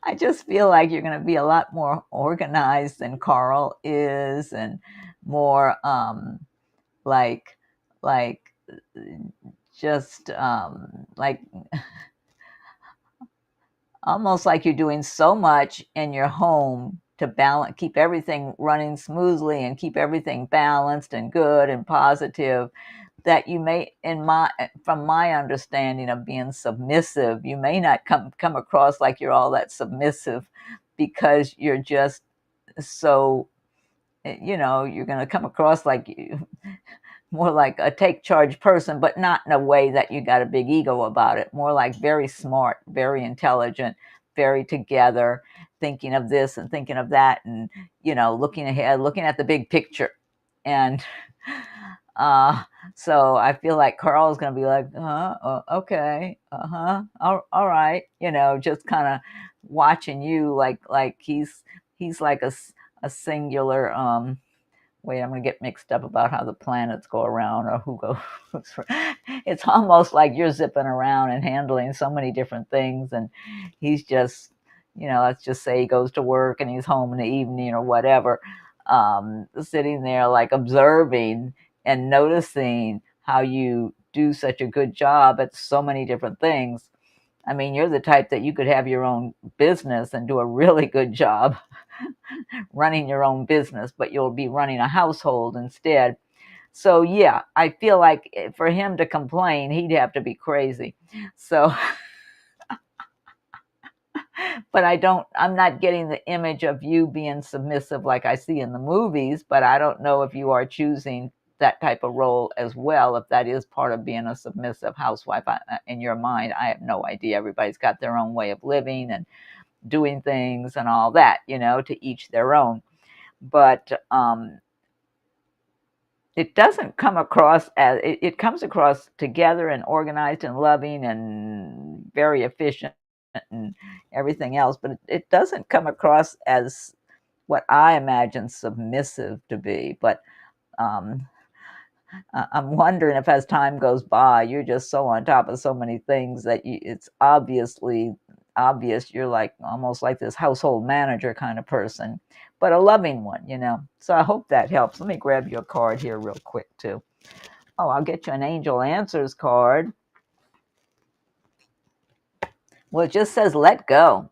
I just feel like you're going to be a lot more organized than Carl is, and more like like just like almost like you're doing so much in your home to balance, keep everything running smoothly and keep everything balanced and good and positive, that you may, from my understanding of being submissive, you may not come across like you're all that submissive, because you're just so, you're going to come across like you more like a take charge person, but not in a way that you got a big ego about it. More like very smart, very intelligent, very together, thinking of this and thinking of that, and looking ahead, looking at the big picture. And so I feel like Carl's going to be like, okay, all right, just kind of watching you, like he's like a singular. Wait, I'm going to get mixed up about how the planets go around or who goes. It's almost like you're zipping around and handling so many different things, and he's just, let's just say he goes to work and he's home in the evening or whatever, sitting there like observing and noticing how you do such a good job at so many different things. I mean, you're the type that you could have your own business and do a really good job running your own business, but you'll be running a household instead. So yeah, I feel like for him to complain, he'd have to be crazy. So, but I'm not getting the image of you being submissive like I see in the movies, but I don't know if you are choosing that type of role as well, if that is part of being a submissive housewife. In your mind, I have no idea. Everybody's got their own way of living and doing things and all that, to each their own. But it doesn't come across as, it comes across together and organized and loving and very efficient and everything else, but it doesn't come across as what I imagine submissive to be. But I'm wondering if as time goes by, you're just so on top of so many things that it's obvious you're like almost like this household manager kind of person, but a loving one, So I hope that helps. Let me grab you a card here real quick too. Oh, I'll get you an Angel Answers card. Well, it just says let go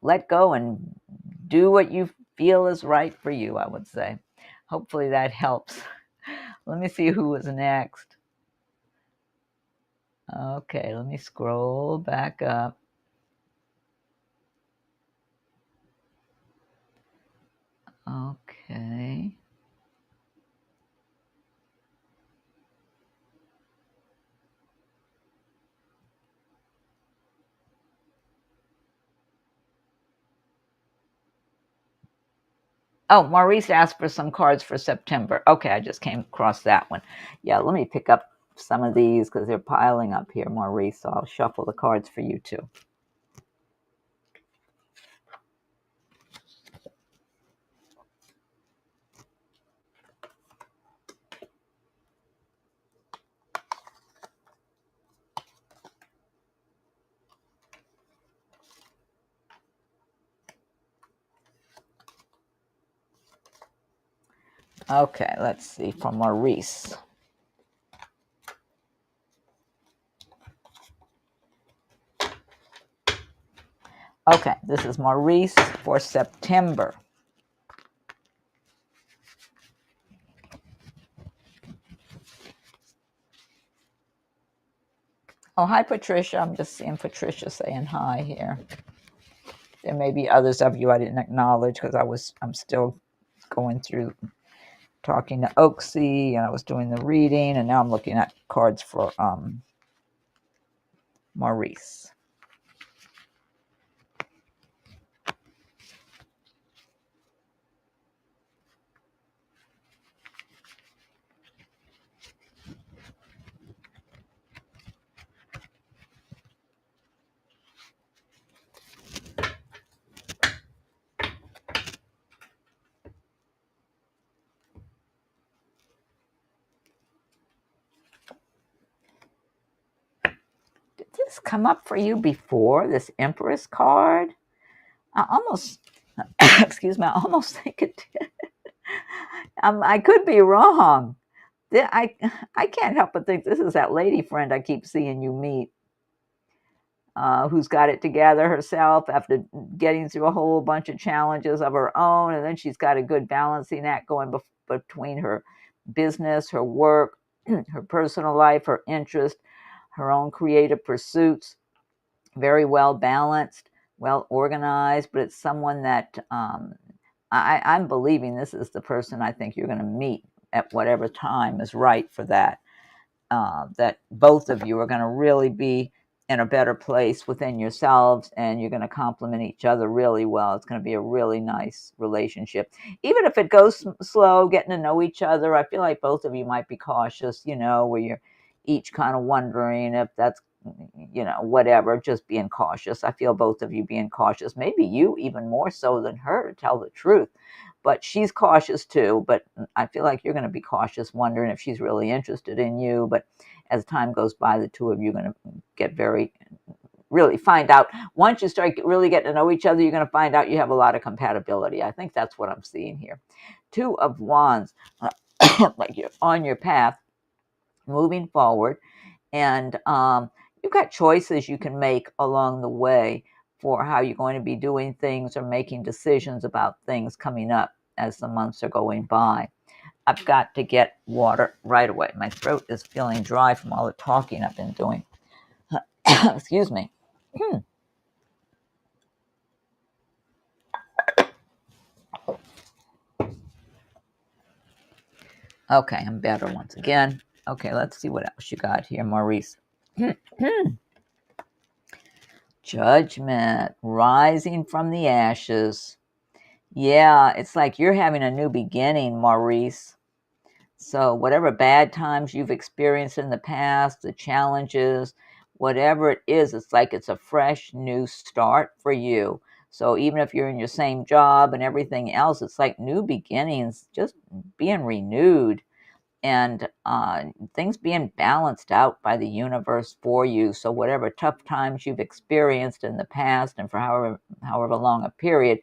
and do what you feel is right for you, I would say. Hopefully that helps. Let me see who was next. Okay, let me scroll back up. Okay. Oh, Maurice asked for some cards for September. Okay, I just came across that one. Yeah, let me pick up some of these because they're piling up here, Maurice. So I'll shuffle the cards for you too. Okay, let's see, from Maurice. Okay, this is Maurice for September. Oh, hi, Patricia. I'm just seeing Patricia saying hi here. There may be others of you I didn't acknowledge because I'm still going through talking to Oaksy, and I was doing the reading, and now I'm looking at cards for Maurice. Did this come up for you before, this Empress card? I almost, excuse me, I almost think it did. I could be wrong. I can't help but think this is that lady friend I keep seeing you meet, who's got it together herself after getting through a whole bunch of challenges of her own, and then she's got a good balancing act going between her business, her work, her personal life, her interest, her own creative pursuits. Very well balanced, well organized, but it's someone that I'm believing this is the person I think you're going to meet at whatever time is right for that. That both of you are going to really be in a better place within yourselves, and you're going to complement each other really well. It's going to be a really nice relationship. Even if it goes slow, getting to know each other, I feel like both of you might be cautious, where you're each kind of wondering if that's, whatever, just being cautious. I feel both of you being cautious, maybe you even more so than her, to tell the truth. But she's cautious too. But I feel like you're going to be cautious, wondering if she's really interested in you. But as time goes by, the two of you are going to get really find out. Once you start really getting to know each other, you're going to find out you have a lot of compatibility. I think that's what I'm seeing here. Two of Wands, like you're on your path, moving forward. And you've got choices you can make along the way for how you're going to be doing things or making decisions about things coming up as the months are going by. I've got to get water right away. My throat is feeling dry from all the talking I've been doing. Excuse me. Okay, I'm better once again. Okay, let's see what else you got here, Maurice. Judgment, rising from the ashes. Yeah, it's like you're having a new beginning, Maurice. So whatever bad times you've experienced in the past, the challenges, whatever it is, it's like it's a fresh new start for you. So even if you're in your same job and everything else, it's like new beginnings, just being renewed, and things being balanced out by the universe for you. So whatever tough times you've experienced in the past, and for however long a period,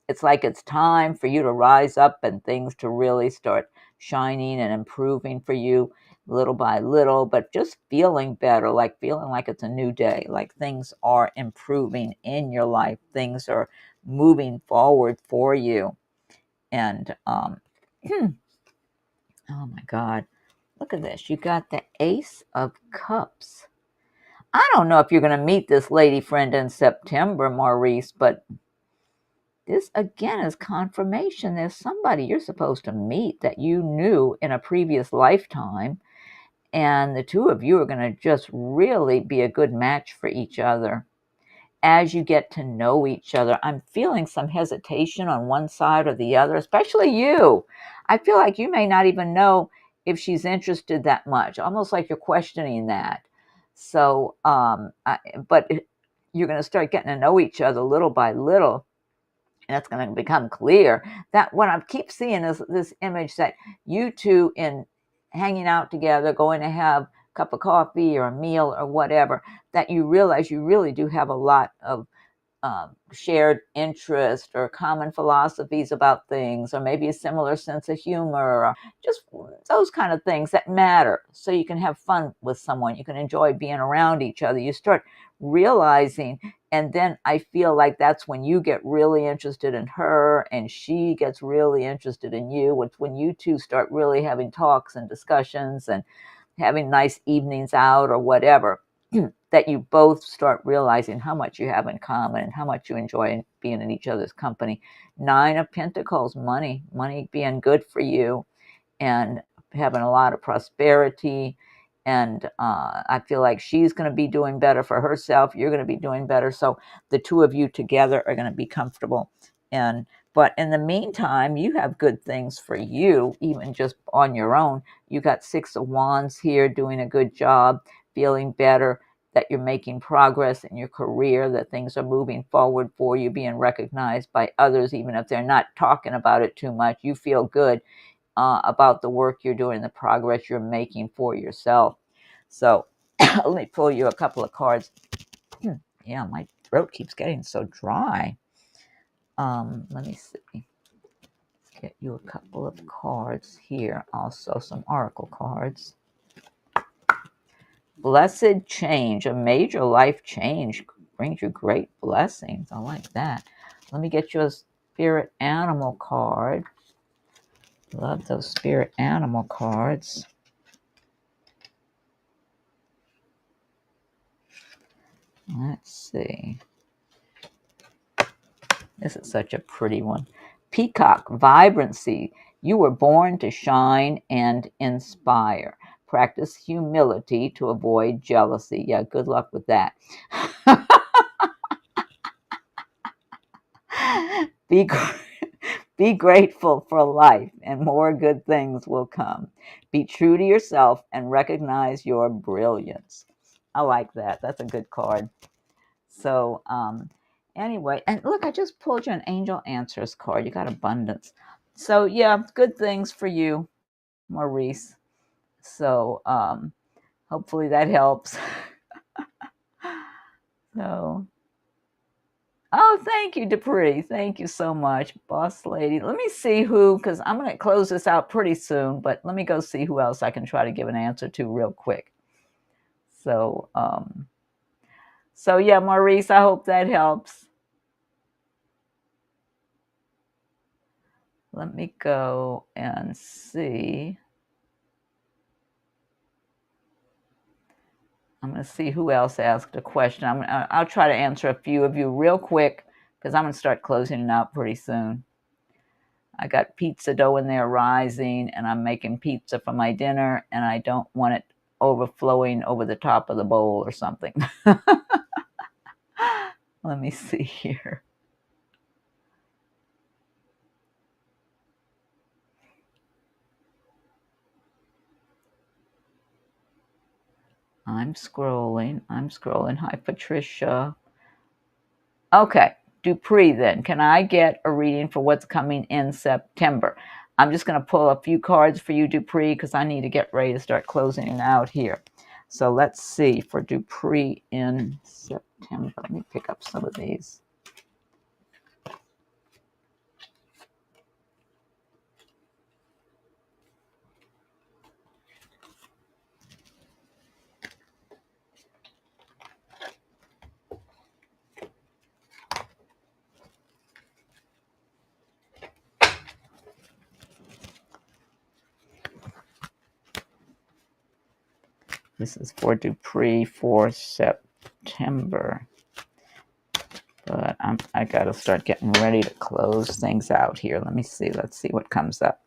it's like it's time for you to rise up and things to really start shining and improving for you little by little, but just feeling better, like feeling like it's a new day, like things are improving in your life, things are moving forward for you. And oh my God, look at this. You got the Ace of Cups. I don't know if you're going to meet this lady friend in September, Maurice, but this again is confirmation. There's somebody you're supposed to meet that you knew in a previous lifetime, and the two of you are going to just really be a good match for each other. As you get to know each other, I'm feeling some hesitation on one side or the other, especially you. I feel like you may not even know if she's interested that much, almost like you're questioning that. So, but you're going to start getting to know each other little by little, and it's going to become clear that what I keep seeing is this image that you two, in hanging out together, going to have a cup of coffee or a meal or whatever, that you realize you really do have a lot of shared interest or common philosophies about things, or maybe a similar sense of humor, or just those kind of things that matter. So you can have fun with someone, you can enjoy being around each other. You start realizing, and then I feel like that's when you get really interested in her and she gets really interested in you. It's when you two start really having talks and discussions and having nice evenings out or whatever, that you both start realizing how much you have in common and how much you enjoy being in each other's company. Nine of Pentacles, money being good for you, and having a lot of prosperity. And I feel like she's going to be doing better for herself. You're going to be doing better. So the two of you together are going to be comfortable. But in the meantime, you have good things for you, even just on your own. You got Six of Wands here, doing a good job, feeling better, that you're making progress in your career, that things are moving forward for you, being recognized by others, even if they're not talking about it too much. You feel good about the work you're doing, the progress you're making for yourself. So let me pull you a couple of cards. Yeah, my throat keeps getting so dry. Let me see. get you a couple of cards here. Also, some oracle cards. Blessed change, a major life change brings you great blessings. I like that. Let me get you a spirit animal card. Love those spirit animal cards. Let's see. This is such a pretty one. Peacock, vibrancy. You were born to shine and inspire. Practice humility to avoid jealousy. Yeah, good luck with that. Be, be grateful for life, and more good things will come. Be true to yourself and recognize your brilliance. I like that. That's a good card. So, anyway, and look, I just pulled you an Angel Answers card. You got abundance. So, yeah, good things for you, Maurice. So, hopefully that helps. So, oh, thank you, Dupree. Thank you so much, boss lady. Let me see who, because I'm going to close this out pretty soon, but let me go see who else I can try to give an answer to real quick. So, yeah, Maurice, I hope that helps. Let me go and see. I'm going to see who else asked a question. I'll try to answer a few of you real quick because I'm going to start closing it out pretty soon. I got pizza dough in there rising, and I'm making pizza for my dinner, and I don't want it overflowing over the top of the bowl or something. Let me see here. I'm scrolling. Hi, Patricia. Okay, Dupree then. Can I get a reading for what's coming in September? I'm just going to pull a few cards for you, Dupree, because I need to get ready to start closing it out here. So let's see for Dupree in September. Let me pick up some of these. This is for Dupree for September. But I got to start getting ready to close things out here. Let me see. Let's see what comes up.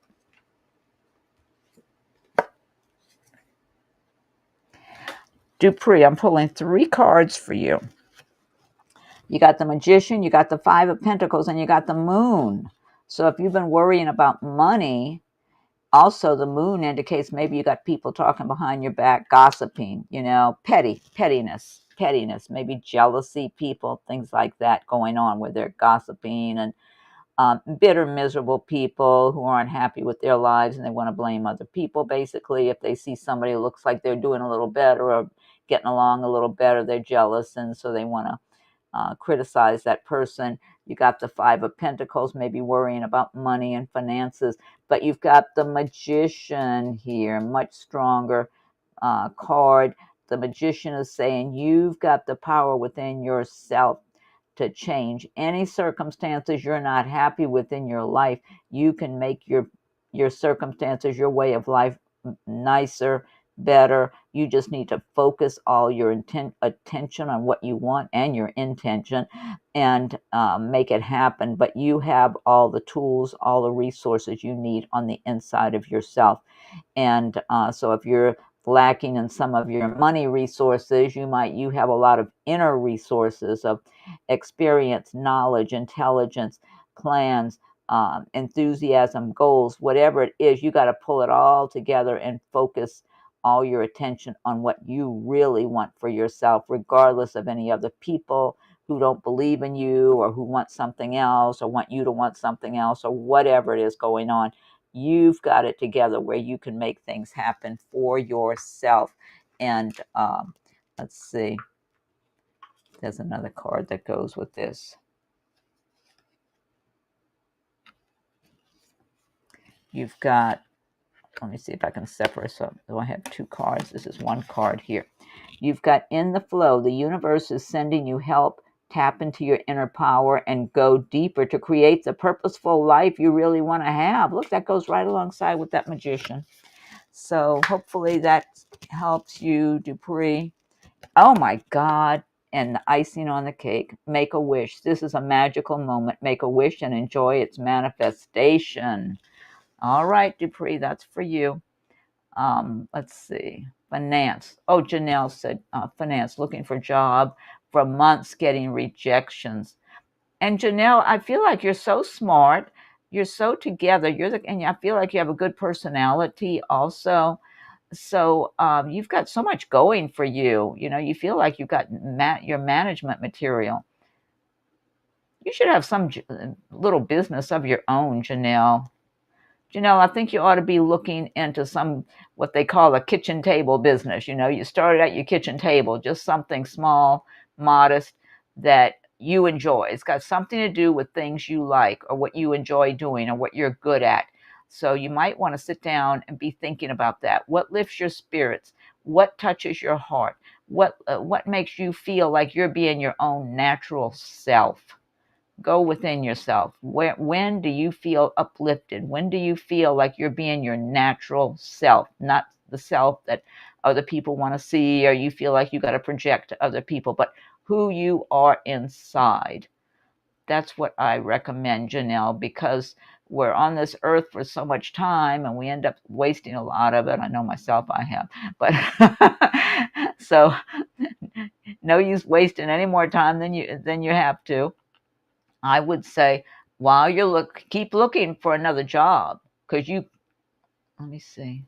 Dupree, I'm pulling 3 cards for you. You got the Magician, you got the 5 of Pentacles, and you got the Moon. So if you've been worrying about money, also the Moon indicates maybe you got people talking behind your back, gossiping, pettiness, maybe jealousy, people, things like that going on where they're gossiping, and bitter, miserable people who aren't happy with their lives and they want to blame other people. Basically, if they see somebody who looks like they're doing a little better or getting along a little better, they're jealous, and so they want to criticize that person. You got the 5 of Pentacles, maybe worrying about money and finances, but you've got the Magician here, much stronger card. The Magician is saying you've got the power within yourself to change any circumstances you're not happy with in your life. You can make your circumstances, your way of life nicer, better. You just need to focus all your attention on what you want and your intention, and make it happen. But you have all the tools, all the resources you need on the inside of yourself. And so if you're lacking in some of your money resources, you have a lot of inner resources of experience, knowledge, intelligence, plans, enthusiasm, goals, whatever it is. You got to pull it all together and focus all your attention on what you really want for yourself, regardless of any other people who don't believe in you or who want something else or want you to want something else or whatever it is going on. You've got it together where you can make things happen for yourself. And let's see. There's another card that goes with this. You've got, let me see if I can separate. So I have two cards. This is one card here. You've got in the flow. The universe is sending you help. Tap into your inner power and go deeper to create the purposeful life you really want to have. Look, that goes right alongside with that magician. So hopefully that helps you, Dupree. Oh my God. And the icing on the cake. Make a wish. This is a magical moment. Make a wish and enjoy its manifestation. All right, Dupree, that's for you. Let's see. Finance. Oh, Janelle said finance, looking for job for months, getting rejections. And Janelle, I feel like you're so smart. You're so together. And I feel like you have a good personality also. So you've got so much going for you. You know, you feel like you've got your management material. You should have some little business of your own, Janelle. Janelle, I think you ought to be looking into what they call a kitchen table business. You know, you started at your kitchen table, just something small, modest, that you enjoy. It's got something to do with things you like or what you enjoy doing or what you're good at. So you might want to sit down and be thinking about that. What lifts your spirits? What touches your heart? What makes you feel like you're being your own natural self? Go within yourself. When do you feel uplifted? When do you feel like you're being your natural self, not the self that other people want to see or you feel like you got to project to other people, but who you are inside? That's what I recommend, Janelle, because we're on this earth for so much time and we end up wasting a lot of it. I know myself, I have, but so no use wasting any more time than you have to. I would say while you're keep looking for another job, because let me see.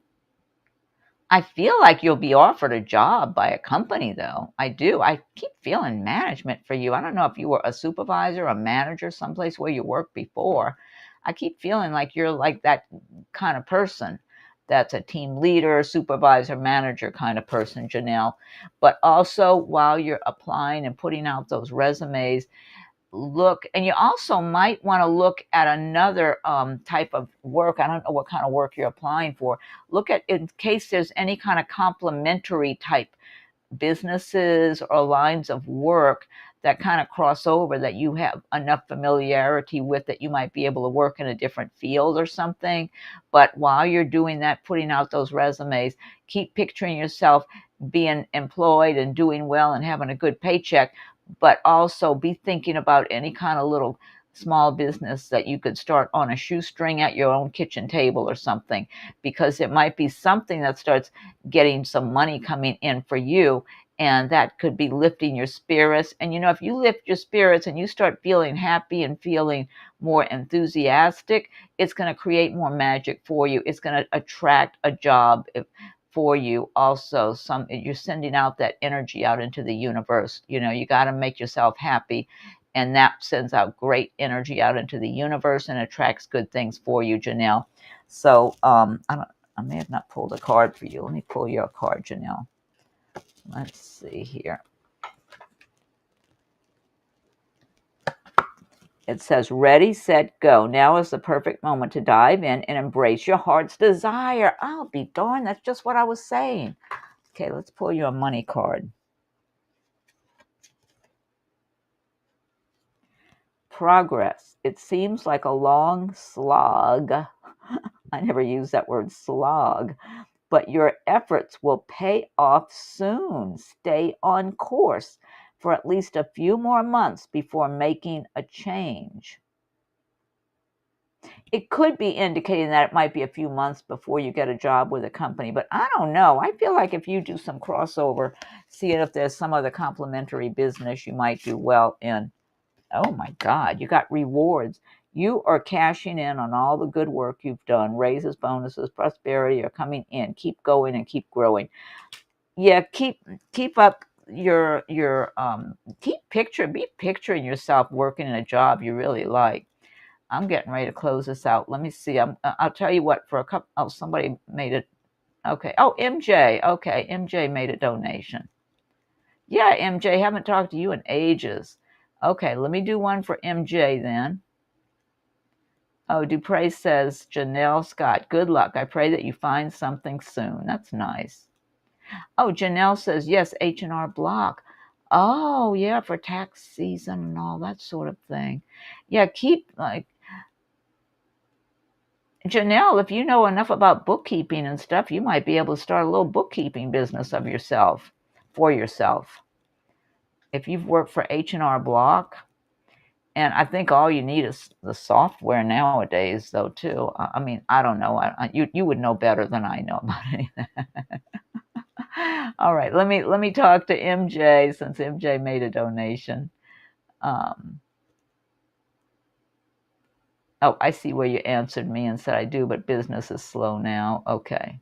I feel like you'll be offered a job by a company, though. I do. I keep feeling management for you. I don't know if you were a supervisor, a manager, someplace where you worked before. I keep feeling like you're like that kind of person. That's a team leader, supervisor, manager kind of person, Janelle. But also, while you're applying and putting out those resumes, and you also might want to look at another type of work. I don't know what kind of work you're applying for. Look at, in case there's any kind of complementary type businesses or lines of work that kind of cross over that you have enough familiarity with that you might be able to work in a different field or something. But while you're doing that, putting out those resumes, keep picturing yourself being employed and doing well and having a good paycheck, but also be thinking about any kind of little small business that you could start on a shoestring at your own kitchen table or something, because it might be something that starts getting some money coming in for you, and that could be lifting your spirits. And you know, if you lift your spirits and you start feeling happy and feeling more enthusiastic, it's going to create more magic for you. It's going to attract a job for you also. You're sending out that energy out into the universe. You know, you got to make yourself happy, and that sends out great energy out into the universe and attracts good things for you, Janelle. So I may have not pulled a card for you. Let me pull your card, Janelle. Let's see here. It says, ready, set, go. Now is the perfect moment to dive in and embrace your heart's desire. I'll be darned. That's just what I was saying. Okay, let's pull you a money card. Progress. It seems like a long slog. I never use that word slog, but your efforts will pay off soon. Stay on course for at least a few more months before making a change. It could be indicating that it might be a few months before you get a job with a company, but I don't know. I feel like if you do some crossover, seeing if there's some other complementary business you might do well in. Oh my God, you got rewards. You are cashing in on all the good work you've done. Raises, bonuses, prosperity are coming in. Keep going and keep growing. Yeah, keep up be picturing yourself working in a job you really like. I'm getting ready to close this out. Let me see. I'll tell you what, for a couple, oh, somebody made it. Okay. Oh, MJ. Okay. MJ made a donation. Yeah, MJ, haven't talked to you in ages. Okay, let me do one for MJ then. Oh, Dupre says, Janelle Scott, good luck. I pray that you find something soon. That's nice. Oh, Janelle says, yes, H&R Block. Oh, yeah, for tax season and all that sort of thing. Yeah, keep, like, Janelle, if you know enough about bookkeeping and stuff, you might be able to start a little bookkeeping business of yourself, for yourself. If you've worked for H&R Block, and I think all you need is the software nowadays, though, too. I mean, I don't know. You would know better than I know about anything. All right, let me talk to MJ since MJ made a donation. Oh, I see where you answered me and said I do, but business is slow now. Okay.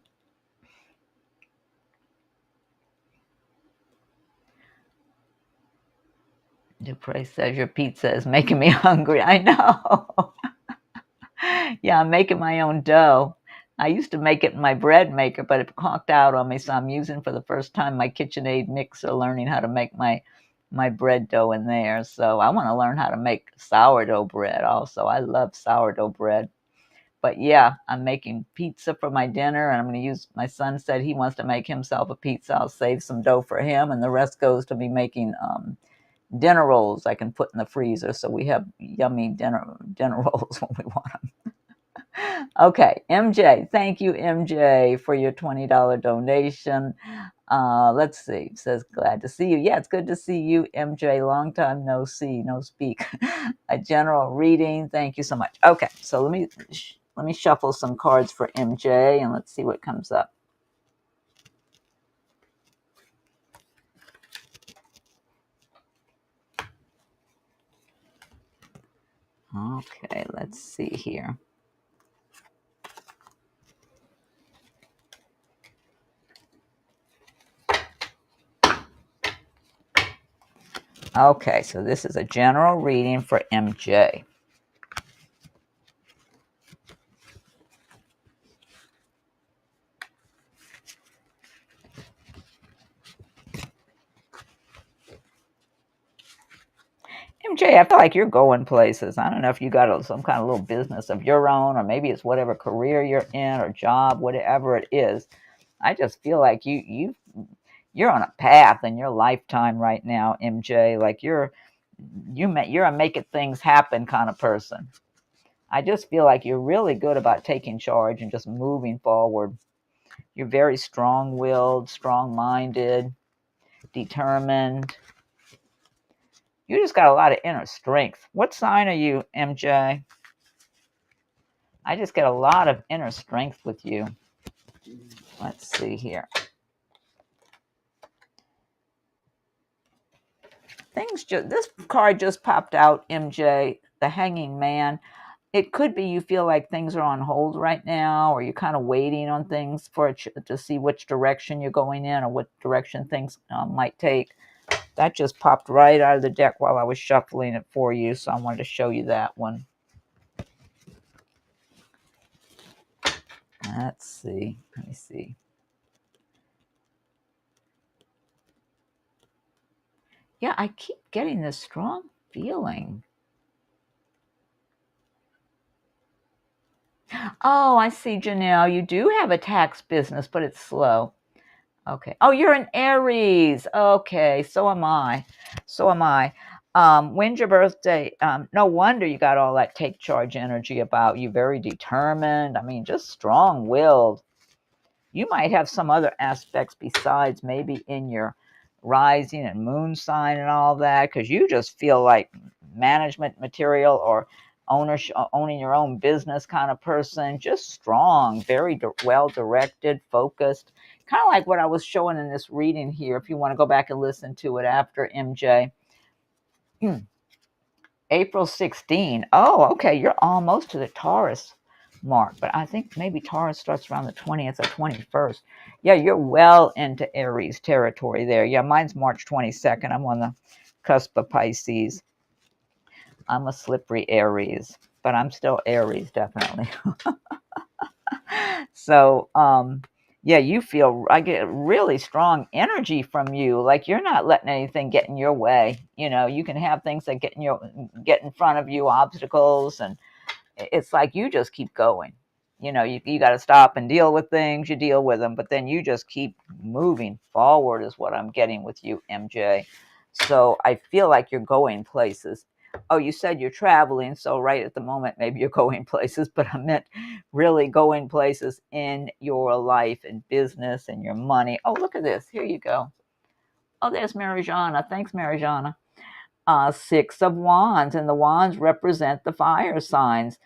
Dupre says your pizza is making me hungry. I know. Yeah, I'm making my own dough. I used to make it in my bread maker, but it conked out on me, so I'm using for the first time my KitchenAid mixer, learning how to make my bread dough in there. So I want to learn how to make sourdough bread also. I love sourdough bread. But yeah, I'm making pizza for my dinner, and I'm going to use, my son said he wants to make himself a pizza. I'll save some dough for him, and the rest goes to me making dinner rolls I can put in the freezer, so we have yummy dinner rolls when we want them. Okay, MJ, thank you, MJ, for your $20 donation. Let's see. It says, glad to see you. Yeah, it's good to see you, MJ. Long time no see, no speak. A general reading. Thank you so much. Okay, so let me shuffle some cards for MJ, and let's see what comes up. Okay, let's see here. Okay, so this is a general reading for MJ. MJ, I feel like you're going places. I don't know if you got some kind of little business of your own, or maybe it's whatever career you're in or job, whatever it is. I just feel like you're on a path in your lifetime right now, MJ. Like you're a making things happen kind of person. I just feel like you're really good about taking charge and just moving forward. You're very strong-willed, strong-minded, determined. You just got a lot of inner strength. What sign are you, MJ? I just get a lot of inner strength with you. Let's see here. This card just popped out, MJ, the Hanging Man. It could be you feel like things are on hold right now, or you're kind of waiting on things to see which direction you're going in or what direction things might take. That just popped right out of the deck while I was shuffling it for you, so I wanted to show you that one. Let's see. Let me see. Yeah, I keep getting this strong feeling. Oh, I see, Janelle. You do have a tax business, but it's slow. Okay. Oh, you're an Aries. Okay. So am I. So am I. When's your birthday? No wonder you got all that take charge energy about you. Very determined. I mean, just strong-willed. You might have some other aspects besides maybe in your rising and moon sign and all that, because you just feel like management material or owning your own business kind of person. Just strong, very well directed, focused, kind of like what I was showing in this reading here. If you want to go back and listen to it after, MJ. April 16. Oh, okay, you're almost to the Taurus mark, but I think maybe Taurus starts around the 20th or 21st. Yeah, you're well into Aries territory there. Yeah, mine's March 22nd. I'm on the cusp of Pisces. I'm a slippery Aries, but I'm still Aries, definitely. So, yeah, I get really strong energy from you. Like you're not letting anything get in your way. You know, you can have things that get in front of you, obstacles, and it's like you just keep going. You got to stop and deal with things. You deal with them, but then you just keep moving forward is what I'm getting with you, MJ. So I feel like you're going places. Oh, you said you're traveling, so right at the moment maybe you're going places, but I meant really going places in your life and business and your money. Oh, look at this. Here you go. Oh, there's Marijana. Thanks, Marijana. Six of Wands, and the wands represent the fire signs,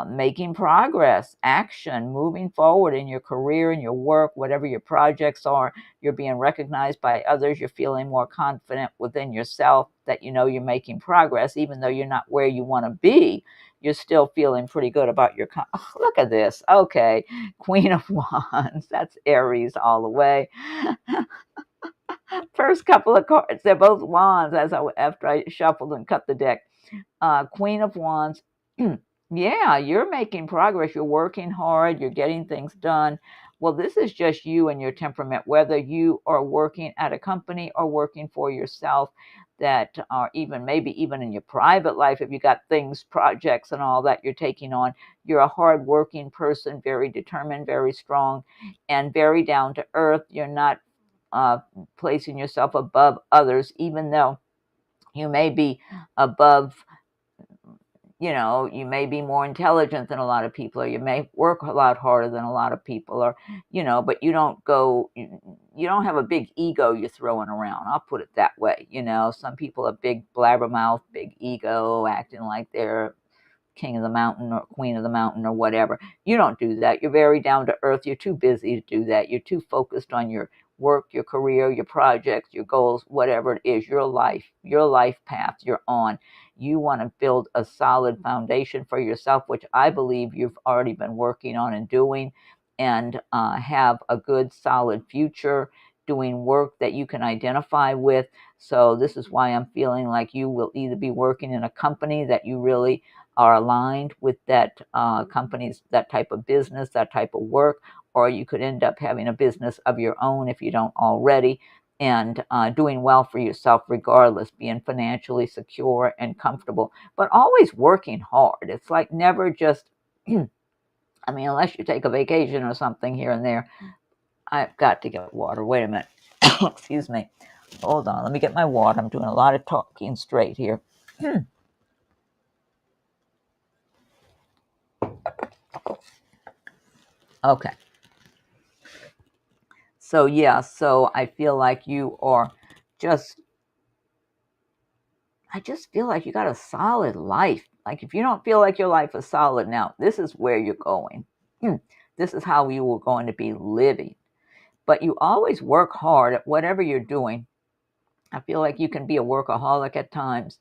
making progress, action, moving forward in your career, in your work, whatever your projects are. You're being recognized by others. You're feeling more confident within yourself that you're making progress, even though you're not where you want to be. You're still feeling pretty good about your. Oh, look at this. Okay, Queen of Wands. That's Aries all the way. First couple of cards, they're both wands after I shuffled and cut the deck. Queen of Wands. Yeah, you're making progress. You're working hard. You're getting things done. Well, this is just you and your temperament, whether you are working at a company or working for yourself, that are maybe even in your private life, if you got things, projects and all that you're taking on, you're a hardworking person, very determined, very strong, and very down to earth. You're not placing yourself above others, even though you may be above, you may be more intelligent than a lot of people, or you may work a lot harder than a lot of people, or, but you don't have a big ego you're throwing around. I'll put it that way. Some people are big blabbermouth, big ego, acting like they're king of the mountain or queen of the mountain or whatever. You don't do that. You're very down to earth. You're too busy to do that. You're too focused on your work, your career, your projects, your goals, whatever it is, your life path you're on. You want to build a solid foundation for yourself, which I believe you've already been working on and doing, and have a good solid future doing work that you can identify with. So this is why I'm feeling like you will either be working in a company that you really are aligned with, that companies, that type of business, that type of work, or you could end up having a business of your own if you don't already, and doing well for yourself regardless, being financially secure and comfortable, but always working hard. It's like never just, unless you take a vacation or something here and there. I've got to get water. Wait a minute. Excuse me. Hold on. Let me get my water. I'm doing a lot of talking straight here. Okay. So, yeah, so I feel like you are I just feel like you got a solid life. Like if you don't feel like your life is solid now, this is where you're going. This is how you are going to be living. But you always work hard at whatever you're doing. I feel like you can be a workaholic at times.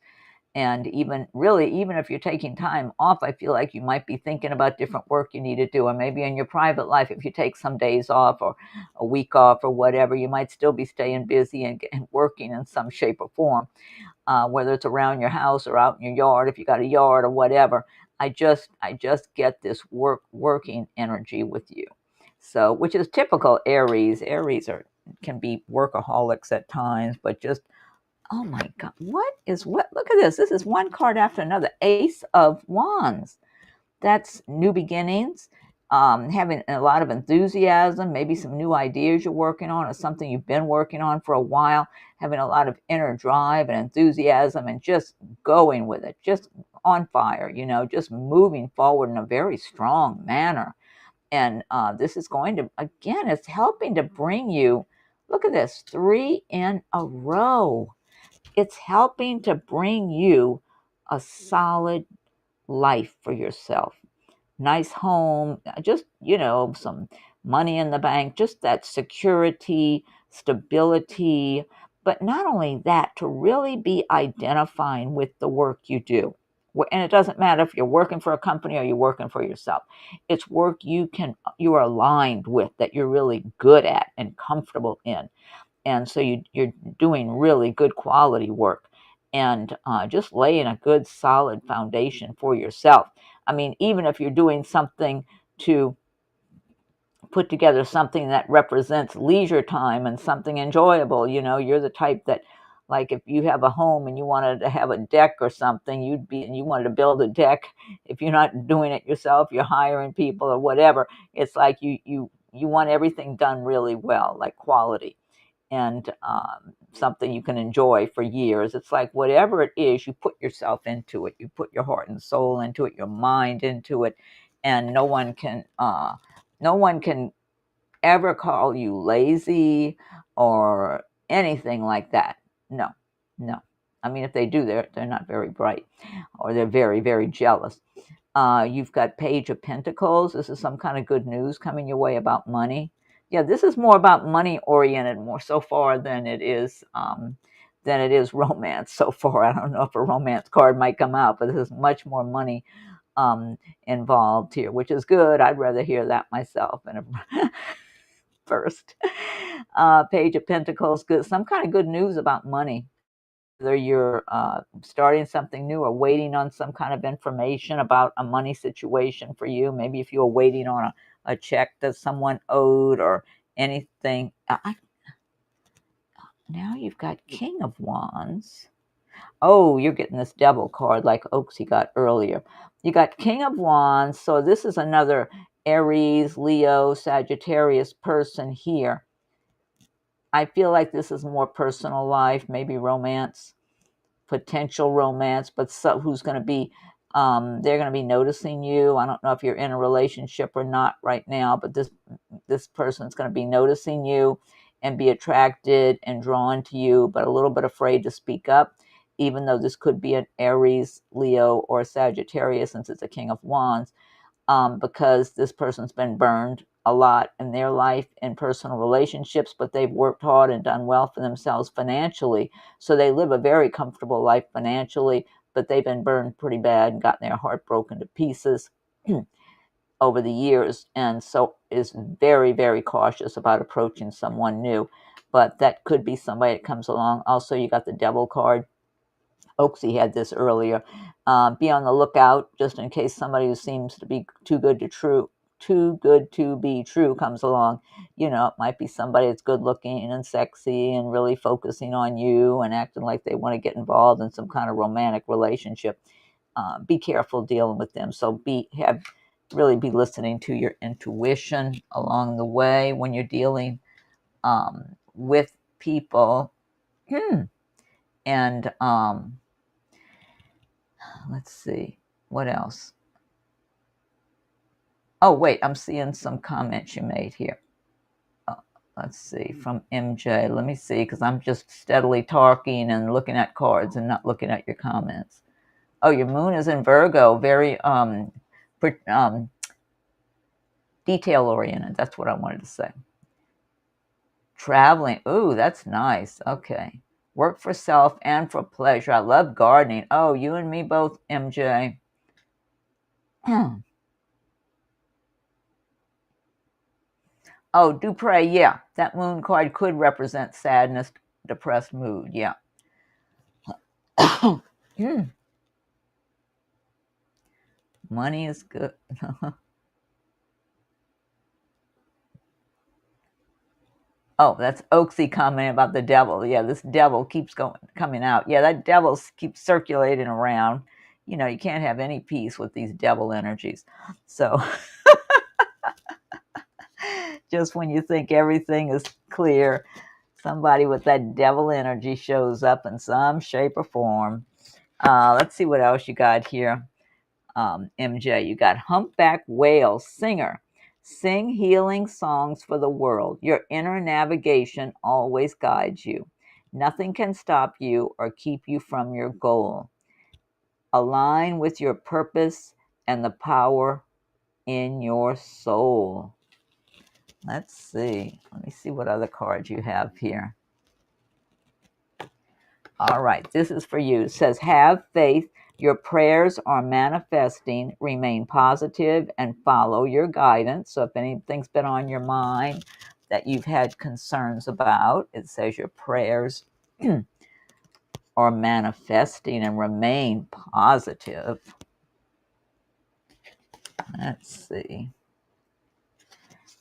And even if you're taking time off, I feel like you might be thinking about different work you need to do. Or maybe in your private life, if you take some days off or a week off or whatever, you might still be staying busy and working in some shape or form, whether it's around your house or out in your yard, if you got a yard or whatever. I just get this working energy with you. So, which is typical Aries. Aries can be workaholics at times, but just, oh my God, what? Look at this. This is one card after another. Ace of Wands. That's new beginnings, having a lot of enthusiasm, maybe some new ideas you're working on or something you've been working on for a while, having a lot of inner drive and enthusiasm and just going with it, just on fire, just moving forward in a very strong manner. And this is going to, again, it's helping to bring you, look at this, 3 in a row. It's helping to bring you a solid life for yourself. Nice home, just, some money in the bank, just that security, stability. But not only that, to really be identifying with the work you do. And it doesn't matter if you're working for a company or you're working for yourself. It's work you are aligned with, that you're really good at and comfortable in. And so you're doing really good quality work, and just laying a good solid foundation for yourself. Even if you're doing something to put together something that represents leisure time and something enjoyable, you're the type that Like if you have a home and you wanted to have a deck or something, and you wanted to build a deck. If you're not doing it yourself, you're hiring people or whatever. It's like you want everything done really well, like quality, and something you can enjoy for years. It's like whatever it is, you put yourself into it. You put your heart and soul into it, your mind into it, and no one can ever call you lazy or anything like that. No, no. I mean, if they do, they're not very bright, or they're very, very jealous. You've got Page of Pentacles. This is some kind of good news coming your way about money. Yeah, this is more about money oriented more so far than it is romance so far. I don't know if a romance card might come out, but this is much more money involved here, which is good. I'd rather hear that myself first. Page of Pentacles, good. Some kind of good news about money. Whether you're starting something new or waiting on some kind of information about a money situation for you. Maybe if you're waiting on a check that someone owed or anything. Now you've got King of Wands. Oh, you're getting this Devil card like Oaksy got earlier. You got King of Wands. So this is another Aries, Leo, Sagittarius person here. I feel like this is more personal life, maybe romance, potential romance, but who's going to be, they're going to be noticing you. I don't know if you're in a relationship or not right now, but this person's going to be noticing you and be attracted and drawn to you, but a little bit afraid to speak up, even though this could be an Aries, Leo, or Sagittarius, since it's a King of Wands. Because this person's been burned a lot in their life in personal relationships, but they've worked hard and done well for themselves financially. So they live a very comfortable life financially, but they've been burned pretty bad and gotten their heart broken to pieces over the years. And so is very, very cautious about approaching someone new. But that could be somebody that comes along. Also, you got the Devil card. Oaksy had this earlier. Be on the lookout just in case somebody who seems to be too good to be true comes along. You know, it might be somebody that's good looking and sexy and really focusing on you and acting like they want to get involved in some kind of romantic relationship. Be careful dealing with them. So really be listening to your intuition along the way when you're dealing with people. And let's see, what else? Oh, wait, I'm seeing some comments you made here. Let's see, from MJ. Let me see, because I'm just steadily talking and looking at cards and not looking at your comments. Oh, your moon is in Virgo. Very detail-oriented. That's what I wanted to say. Traveling. Ooh, that's nice. Okay. Work for self and for pleasure. I love gardening. Oh, you and me both, MJ. Oh, Dupre, yeah. That moon card could represent sadness, depressed mood, yeah. Money is good. Oh, that's Oaksy commenting about the devil. Yeah, this devil keeps coming out. Yeah, that devil keeps circulating around. You know, you can't have any peace with these devil energies. So just when you think everything is clear, somebody with that devil energy shows up in some shape or form. Let's see what else you got here. MJ, you got Humpback Whale, singer. Sing healing songs for the world. Your inner navigation always guides you. Nothing can stop you or keep you from your goal. Align with your purpose and the power in your soul. Let's see. Let me see what other cards you have here. All right, this is for you. It says, have faith. Your prayers are manifesting. Remain positive and follow your guidance. So if anything's been on your mind that you've had concerns about, it says your prayers are manifesting and remain positive. Let's see.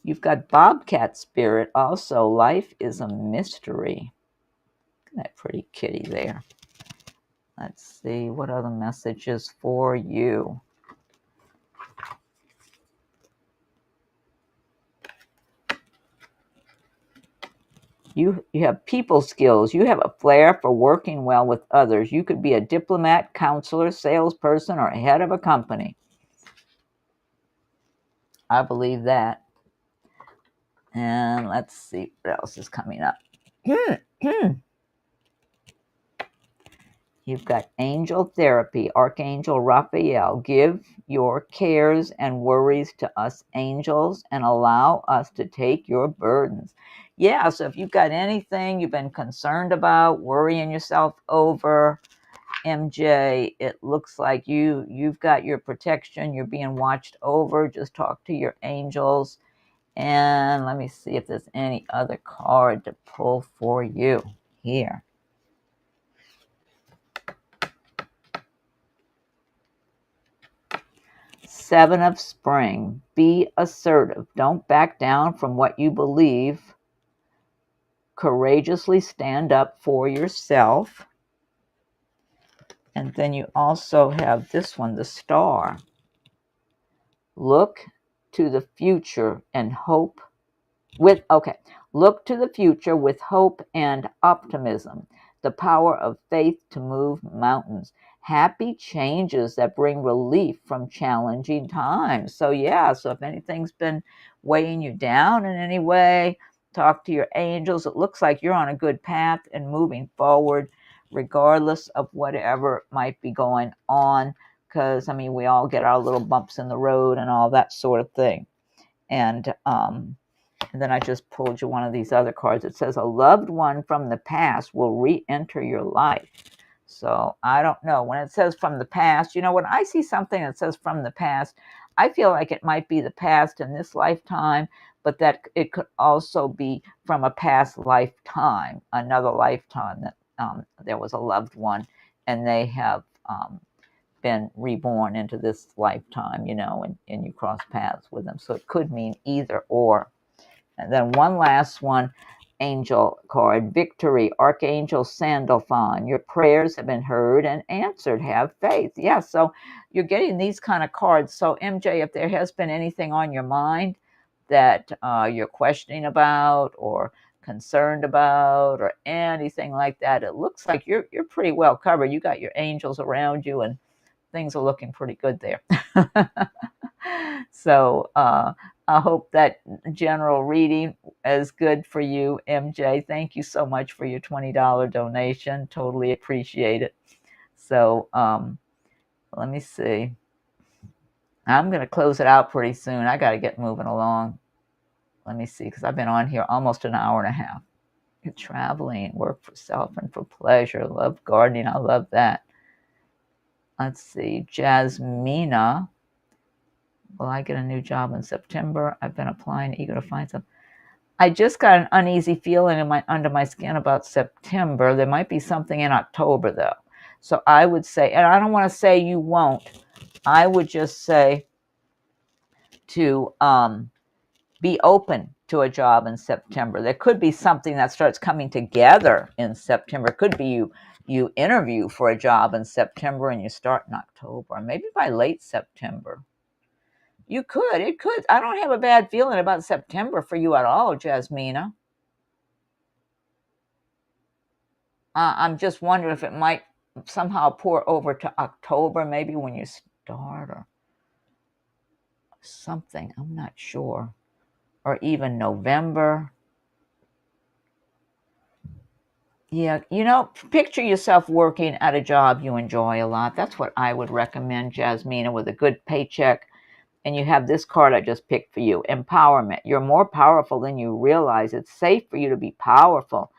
You've got Bobcat Spirit also. Life is a mystery. that pretty kitty there? Let's see, what other messages for you? You have people skills. You have a flair for working well with others. You could be a diplomat, counselor, salesperson, or head of a company. I believe that. And let's see what else is coming up. You've got angel therapy, Archangel Raphael. Give your cares and worries to us angels and allow us to take your burdens. Yeah, so if you've got anything you've been concerned about, worrying yourself over, MJ, it looks like you've got your protection. You're being watched over. Just talk to your angels. And let me see if there's any other card to pull for you here. Seven of Spring. Be assertive. Don't back down from what you believe. Courageously stand up for yourself. And then you also have this one, the Star. Look to the future and hope Look to the future with hope and optimism. The power of faith to move mountains. Happy changes that bring relief from challenging times. So yeah, so if anything's been weighing you down in any way, talk to your angels. It looks like you're on a good path and moving forward, regardless of whatever might be going on. Because, I mean, we all get our little bumps in the road and all that sort of thing. And then I just pulled you one of these other cards. It says a loved one from the past will re-enter your life. So I don't know. When it says from the past, you know, when I see something that says from the past, I feel like it might be the past in this lifetime, but that it could also be from a past lifetime, another lifetime that there was a loved one and they have been reborn into this lifetime, you know, and you cross paths with them. So it could mean either or. And then one last one, angel card, victory, Archangel Sandalphon. Your prayers have been heard and answered. Have faith. Yeah, so you're getting these kind of cards. So MJ, if there has been anything on your mind that you're questioning about or concerned about or anything like that, it looks like you're pretty well covered. You got your angels around you and things are looking pretty good there. So I hope that general reading is good for you, MJ. Thank you so much for your $20 donation. Totally appreciate it. So let me see. I'm going to close it out pretty soon. I got to get moving along. Let me see, because I've been on here almost an hour and a half. You're traveling, work for self and for pleasure. Love gardening. I love that. Let's see. Jasmina. Will I get a new job in September? I've been applying, eager to find some. I just got an uneasy feeling under my skin about September. There might be something in October, though. So I would say, and I don't want to say you won't. I would just say to be open to a job in September. There could be something that starts coming together in September. It could be you interview for a job in September and you start in October, or maybe by late September. You could. It could. I don't have a bad feeling about September for you at all, Jasmina. I'm just wondering if it might somehow pour over to October, maybe when you start or something. I'm not sure. Or even November. Yeah, you know, picture yourself working at a job you enjoy a lot. That's what I would recommend, Jasmina, with a good paycheck. And you have this card I just picked for you, empowerment. You're more powerful than you realize. It's safe for you to be powerful.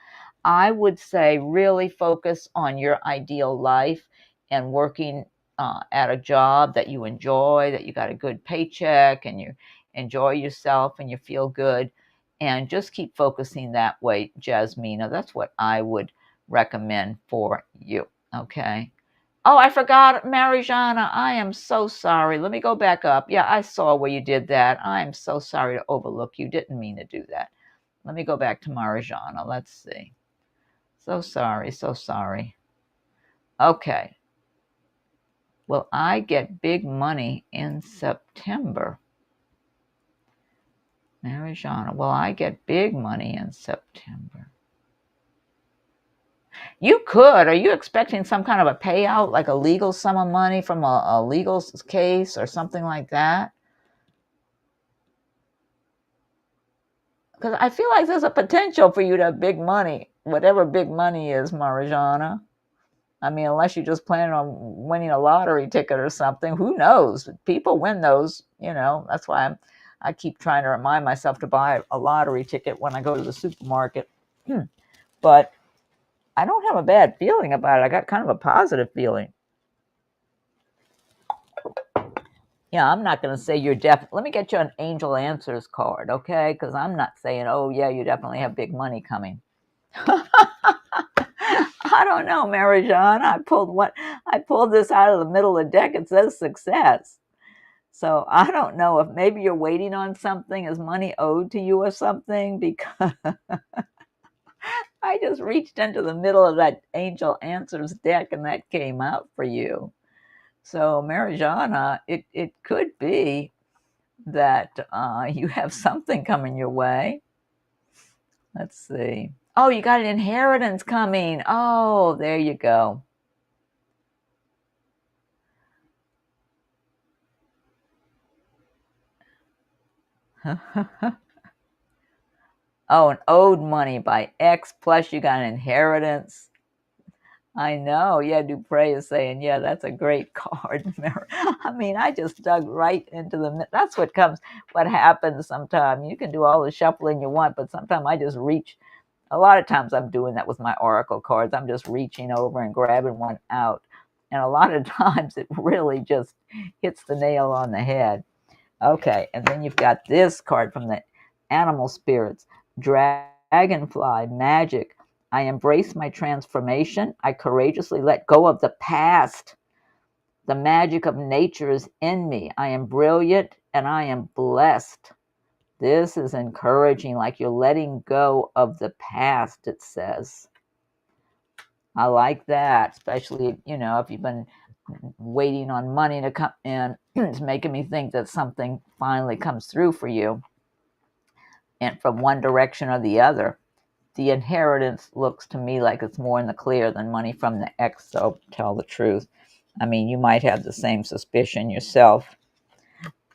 I would say really focus on your ideal life and working at a job that you enjoy, that you got a good paycheck and you enjoy yourself and you feel good. And just keep focusing that way, Jasmina. That's what I would recommend for you. Okay. Oh, I forgot, Marijana. I am so sorry. Let me go back up. Yeah, I saw where you did that. I am so sorry to overlook you. Didn't mean to do that. Let me go back to Marijana. Let's see. So sorry, so sorry. Okay. Will I get big money in September? Marijana, will I get big money in September? You could. Are you expecting some kind of a payout, like a legal sum of money from a legal case or something like that? Because I feel like there's a potential for you to have big money, whatever big money is, Marijana. I mean, unless you just plan on winning a lottery ticket or something, who knows? People win those, That's why I keep trying to remind myself to buy a lottery ticket when I go to the supermarket. But I don't have a bad feeling about it. I got kind of a positive feeling. Yeah, I'm not going to say you're definitely. Let me get you an Angel Answers card, okay? Because I'm not saying, oh, yeah, you definitely have big money coming. I don't know, Mary John. I pulled this out of the middle of the deck. It says success. So I don't know if maybe you're waiting on something. Is money owed to you or something? Because I just reached into the middle of that Angel Answers deck and that came out for you. So Marijana, it could be that you have something coming your way. Let's see. Oh, you got an inheritance coming. Oh, there you go. Oh, an owed money by X, plus you got an inheritance. I know. Yeah, Dupre is saying, yeah, that's a great card. I mean, I just dug right into that's what happens sometimes. You can do all the shuffling you want, but sometimes I just reach. A lot of times I'm doing that with my oracle cards. I'm just reaching over and grabbing one out. And a lot of times it really just hits the nail on the head. Okay, and then you've got this card from the animal spirits. Dragonfly, magic. I embrace my transformation. I courageously let go of the past. The magic of nature is in me. I am brilliant and I am blessed. This is encouraging, like you're letting go of the past, it says. I like that, especially, if you've been waiting on money to come in. It's making me think that something finally comes through for you, and from one direction or the other. The inheritance looks to me like it's more in the clear than money from the ex, so tell the truth. I mean, you might have the same suspicion yourself.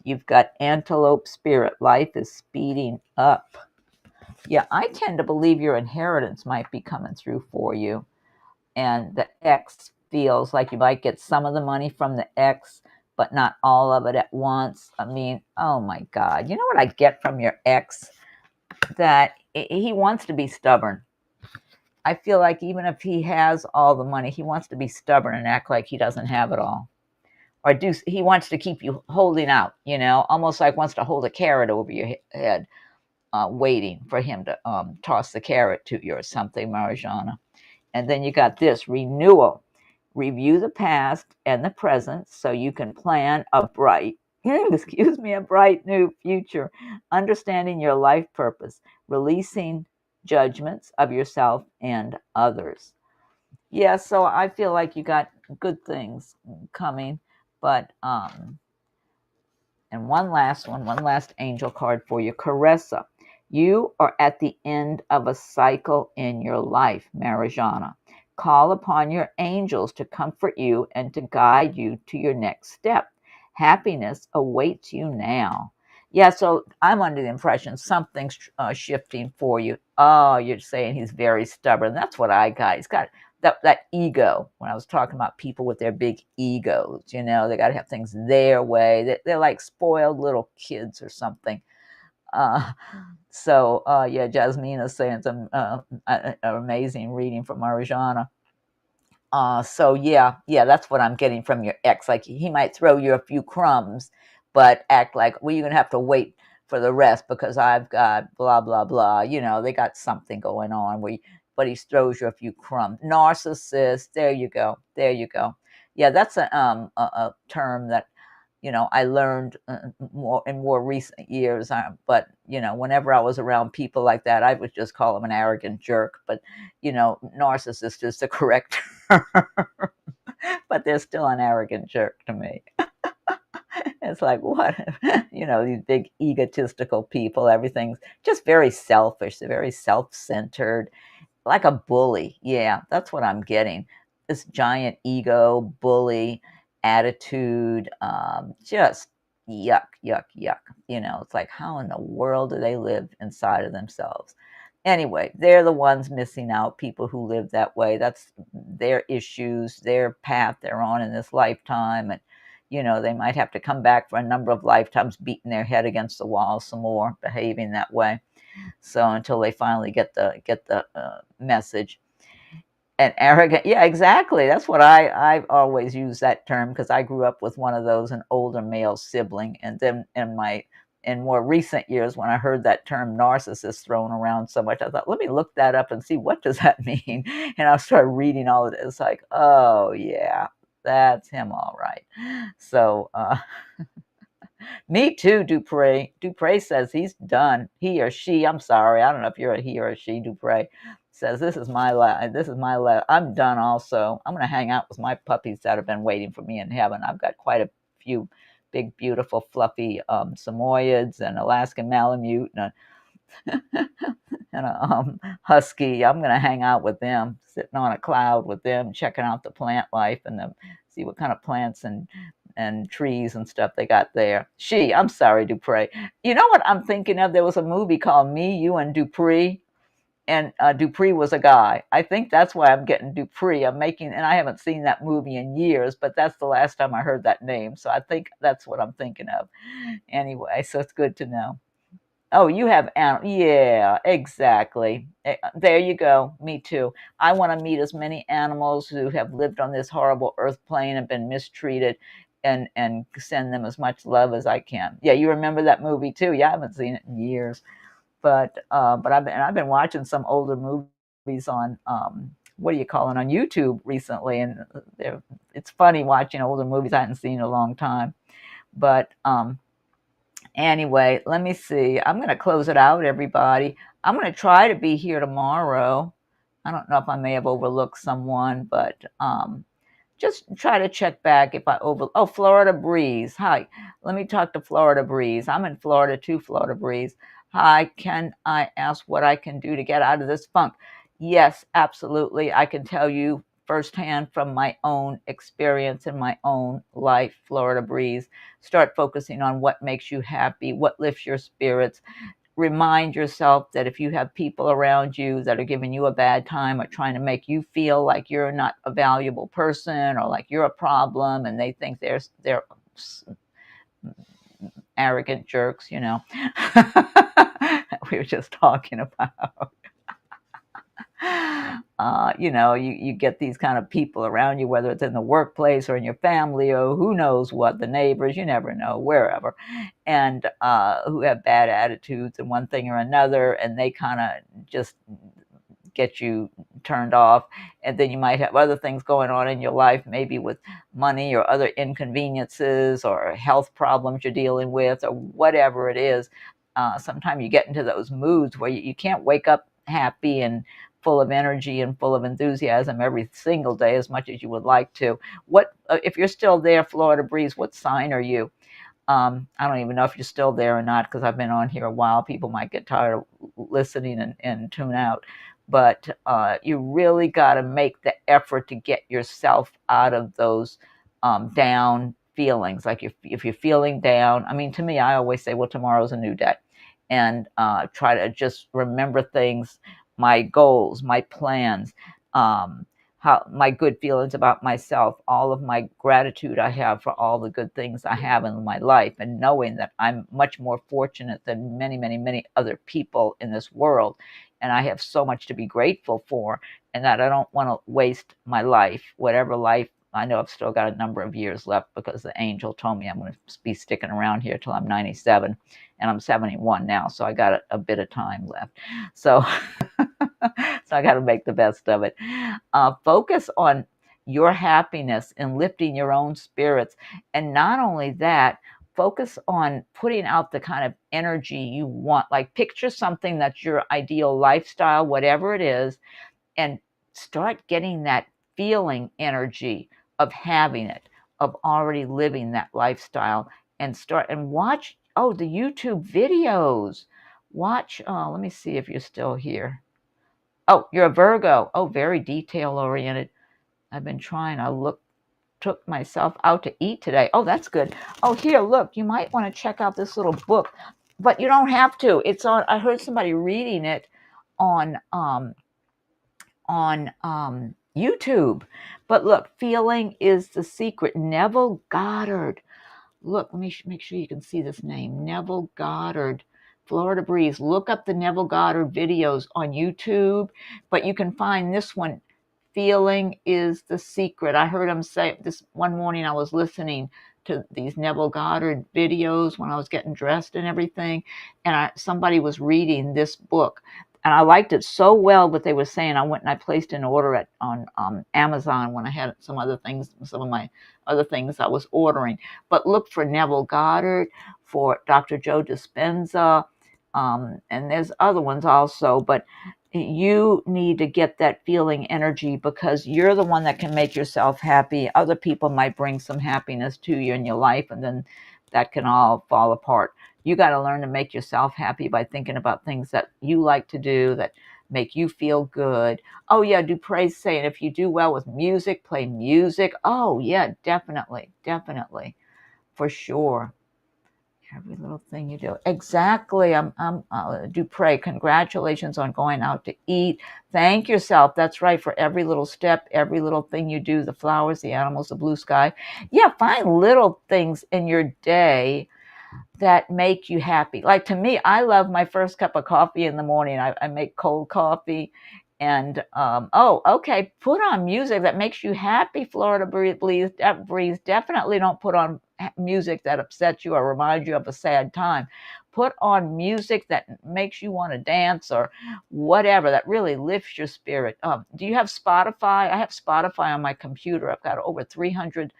You've got antelope spirit. Life is speeding up. Yeah, I tend to believe your inheritance might be coming through for you. And the ex feels like you might get some of the money from the ex, but not all of it at once. I mean, oh my God. You know what I get from your ex? That he wants to be stubborn. I feel like even if he has all the money, he wants to be stubborn and act like he doesn't have it all. Or he wants to keep you holding out, almost like wants to hold a carrot over your head, waiting for him to toss the carrot to you or something, Marijana. And then you got this renewal. Review the past and the present so you can plan a bright new future. Understanding your life purpose. Releasing judgments of yourself and others. Yeah, so I feel like you got good things coming, but and one last angel card for you, Caressa. You are at the end of a cycle in your life, Marijana. Call upon your angels to comfort you and to guide you to your next step. Happiness awaits you now. Yeah, so I'm under the impression something's shifting for you. Oh, you're saying he's very stubborn. That's what I got. He's got that ego. When I was talking about people with their big egos, they got to have things their way. They're like spoiled little kids or something. Yeah, Jasmine is saying some an amazing reading from Marijana. Yeah, that's what I'm getting from your ex. Like he might throw you a few crumbs, but act like, well, you're gonna have to wait for the rest because I've got blah blah blah. They got something going on. But he throws you a few crumbs. Narcissist. There you go. There you go. Yeah, that's a term that I learned more in more recent years. But whenever I was around people like that, I would just call them an arrogant jerk. But narcissist is the correct term. But they're still an arrogant jerk to me. It's like, what? These big egotistical people, everything's just very selfish, they're very self-centered, like a bully. Yeah, that's what I'm getting. This giant ego, bully attitude, just yuck, yuck, yuck. It's like, how in the world do they live inside of themselves? Anyway, they're the ones missing out, people who live that way. That's their issues, their path they're on in this lifetime. And, they might have to come back for a number of lifetimes beating their head against the wall some more, behaving that way. So until they finally get the message. And arrogant, yeah, exactly. That's what I've always used that term, because I grew up with one of those, an older male sibling. And then in more recent years, when I heard that term narcissist thrown around so much, I thought, let me look that up and see, what does that mean? And I started reading all of it. It's like, oh yeah, that's him, all right. So me too, Dupre. Dupre says he's done. He or she, I'm sorry, I don't know if you're a he or a she, Dupre, says, this is my life. This is my life. I'm done also. I'm going to hang out with my puppies that have been waiting for me in heaven. I've got quite a few big, beautiful, fluffy Samoyeds and Alaskan Malamute and a husky. I'm going to hang out with them, sitting on a cloud with them, checking out the plant life and see what kind of plants and trees and stuff they got there. I'm sorry, Dupree. You know what I'm thinking of? There was a movie called Me, You, and Dupree. And Dupree was a guy. I think that's why I'm getting Dupree. And I haven't seen that movie in years, but that's the last time I heard that name. So I think that's what I'm thinking of. Anyway, so it's good to know. Oh, you have animals. Yeah, exactly. There you go. Me too. I want to meet as many animals who have lived on this horrible earth plane and been mistreated, and send them as much love as I can. Yeah, you remember that movie too? Yeah, I haven't seen it in years. But I've been watching some older movies on what do you call it, on YouTube recently, and it's funny watching older movies I hadn't seen in a long time. But anyway, let me see. I'm going to close it out, everybody. I'm going to try to be here tomorrow. I don't know if I may have overlooked someone, but just try to check back if I Oh, Florida Breeze. Hi. Let me talk to Florida Breeze. I'm in Florida too, Florida Breeze. Hi, can I ask what I can do to get out of this funk? Yes, absolutely. I can tell you firsthand from my own experience in my own life, Florida Breeze. Start focusing on what makes you happy, what lifts your spirits. Remind yourself that if you have people around you that are giving you a bad time or trying to make you feel like you're not a valuable person or like you're a problem, and they think they're arrogant jerks, we were just talking about. You get these kind of people around you, whether it's in the workplace or in your family or who knows what, the neighbors, you never know, wherever, and who have bad attitudes and one thing or another, and they kind of just get you turned off. And then you might have other things going on in your life, maybe with money or other inconveniences or health problems you're dealing with or whatever it is. Sometimes you get into those moods where you can't wake up happy and full of energy and full of enthusiasm every single day as much as you would like to. What if you're still there, Florida Breeze, what sign are you? I don't even know if you're still there or not, because I've been on here a while. People might get tired of listening and tune out. But you really got to make the effort to get yourself out of those down feelings. Like if you're feeling down, I mean, to me, I always say, well, tomorrow's a new day. And try to just remember things, my goals, my plans, my good feelings about myself, all of my gratitude I have for all the good things I have in my life, and knowing that I'm much more fortunate than many, many, many other people in this world. And I have so much to be grateful for, and that I don't want to waste my life, whatever life. I know I've still got a number of years left, because the angel told me I'm going to be sticking around here till I'm 97, and I'm 71 now, so I got a bit of time left. So, so I got to make the best of it. Focus on your happiness and lifting your own spirits. And not only that, focus on putting out the kind of energy you want. Like picture something that's your ideal lifestyle, whatever it is, and start getting that feeling energy of having it, of already living that lifestyle, and start and watch, oh, the YouTube videos. Watch, let me see if you're still here. Oh, you're a Virgo. Oh, very detail oriented. I've been trying. Took myself out to eat today. Oh, that's good. Oh, here, look, you might want to check out this little book, but you don't have to. It's on, I heard somebody reading it on YouTube. But look, Feeling is the Secret. Neville Goddard. Look, let me make sure you can see this name. Neville Goddard. Florida Breeze. Look up the Neville Goddard videos on YouTube, but you can find this one, Feeling is the Secret. I heard him say this one morning. I was listening to these Neville Goddard videos when I was getting dressed and everything, and somebody was reading this book, and I liked it so well. But they were saying, I went and I placed an order on Amazon when I had some other things, some of my other things I was ordering. But look for Neville Goddard, for Dr. Joe Dispenza, and there's other ones also. But you need to get that feeling energy, because you're the one that can make yourself happy. Other people might bring some happiness to you in your life, and then that can all fall apart. You got to learn to make yourself happy by thinking about things that you like to do that make you feel good. Oh yeah, Dupre's saying if you do well with music, play music. Oh yeah, definitely, for sure. Every little thing you do. Exactly. I'm Dupre, congratulations on going out to eat. Thank yourself. That's right. For every little step, every little thing you do, the flowers, the animals, the blue sky. Yeah, find little things in your day that make you happy. Like to me, I love my first cup of coffee in the morning. I make cold coffee. And oh, okay, put on music that makes you happy, Florida Breeze. Definitely don't put on music that upsets you or reminds you of a sad time. Put on music that makes you want to dance or whatever, that really lifts your spirit. Do you have Spotify? I have Spotify on my computer. I've got over 300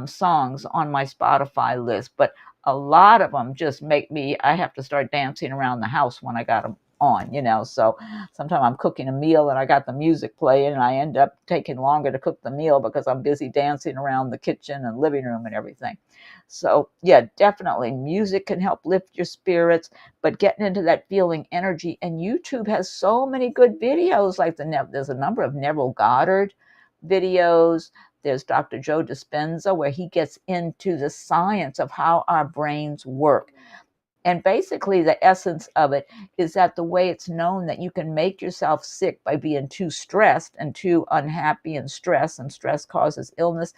songs on my Spotify list, but a lot of them just make me, I have to start dancing around the house when I got them on, so sometimes I'm cooking a meal and I got the music playing, and I end up taking longer to cook the meal because I'm busy dancing around the kitchen and living room and everything. So yeah, definitely music can help lift your spirits, but getting into that feeling energy. And YouTube has so many good videos, like there's a number of Neville Goddard videos. There's Dr. Joe Dispenza, where he gets into the science of how our brains work. And basically, the essence of it is that the way it's known that you can make yourself sick by being too stressed and too unhappy, and stress causes illness.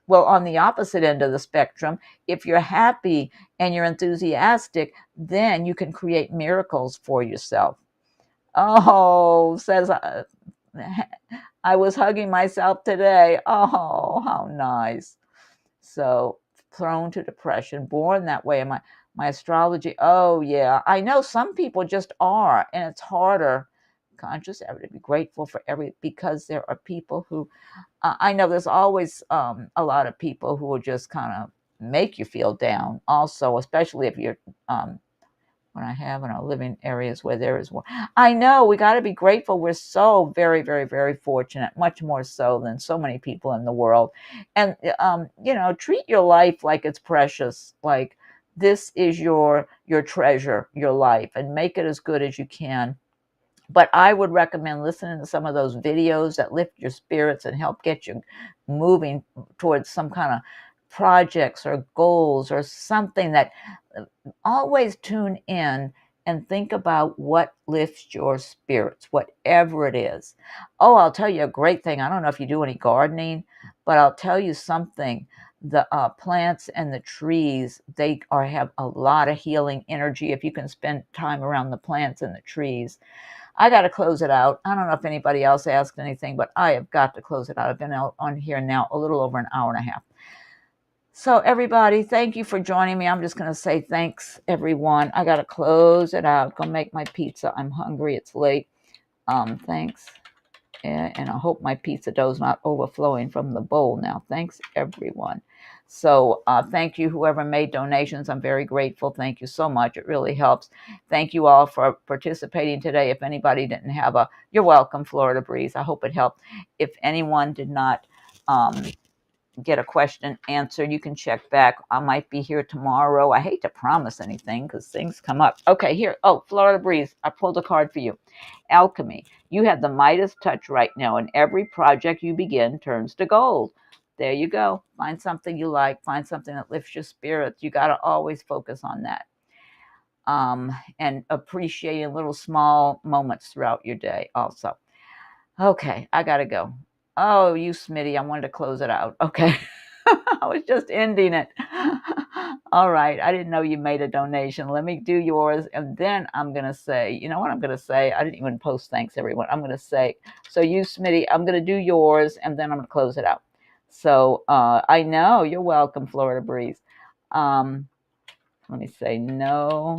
Well, on the opposite end of the spectrum, if you're happy and you're enthusiastic, then you can create miracles for yourself. Oh, says I was hugging myself today. Oh, how nice. So, prone to depression, born that way. And my astrology, oh yeah, I know some people just are, and it's harder. Conscious effort to be grateful for because there are people who, I know there's always a lot of people who will just kind of make you feel down also, especially if you're, when I have in our living areas where there is one. I know we got to be grateful. We're so very, very, very fortunate, much more so than so many people in the world. And, treat your life like it's precious. Like this is your treasure, your life, and make it as good as you can. But I would recommend listening to some of those videos that lift your spirits and help get you moving towards some kind of projects or goals or something. That always tune in and think about what lifts your spirits, whatever it is. Oh, I'll tell you a great thing. I don't know if you do any gardening, but I'll tell you something. The plants and the trees, they have a lot of healing energy if you can spend time around the plants and the trees. I got to close it out. I don't know if anybody else asked anything, but I have got to close it out. I've been out on here now a little over an hour and a half. So everybody, thank you for joining me. I'm just going to say thanks, everyone. I got to close it out. Go make my pizza. I'm hungry. It's late. Thanks. And I hope my pizza dough is not overflowing from the bowl now. Thanks, everyone. So thank you, whoever made donations. I'm very grateful. Thank you so much. It really helps. Thank you all for participating today. If anybody didn't have you're welcome, Florida Breeze. I hope it helped. If anyone did not get a question answered, you can check back. I might be here tomorrow. I hate to promise anything because things come up. Okay, here. Oh, Florida Breeze. I pulled a card for you. Alchemy. You have the Midas touch right now, and every project you begin turns to gold. There you go. Find something you like. Find something that lifts your spirits. You got to always focus on that. And appreciating little small moments throughout your day also. Okay, I got to go. Oh, you Smitty, I wanted to close it out. Okay. I was just ending it. All right. I didn't know you made a donation. Let me do yours. And then I'm going to say, you know what I'm going to say? I didn't even post thanks, everyone. I'm going to say, so you, Smitty, I'm going to do yours, and then I'm going to close it out. So I know. You're welcome, Florida Breeze. Let me say no.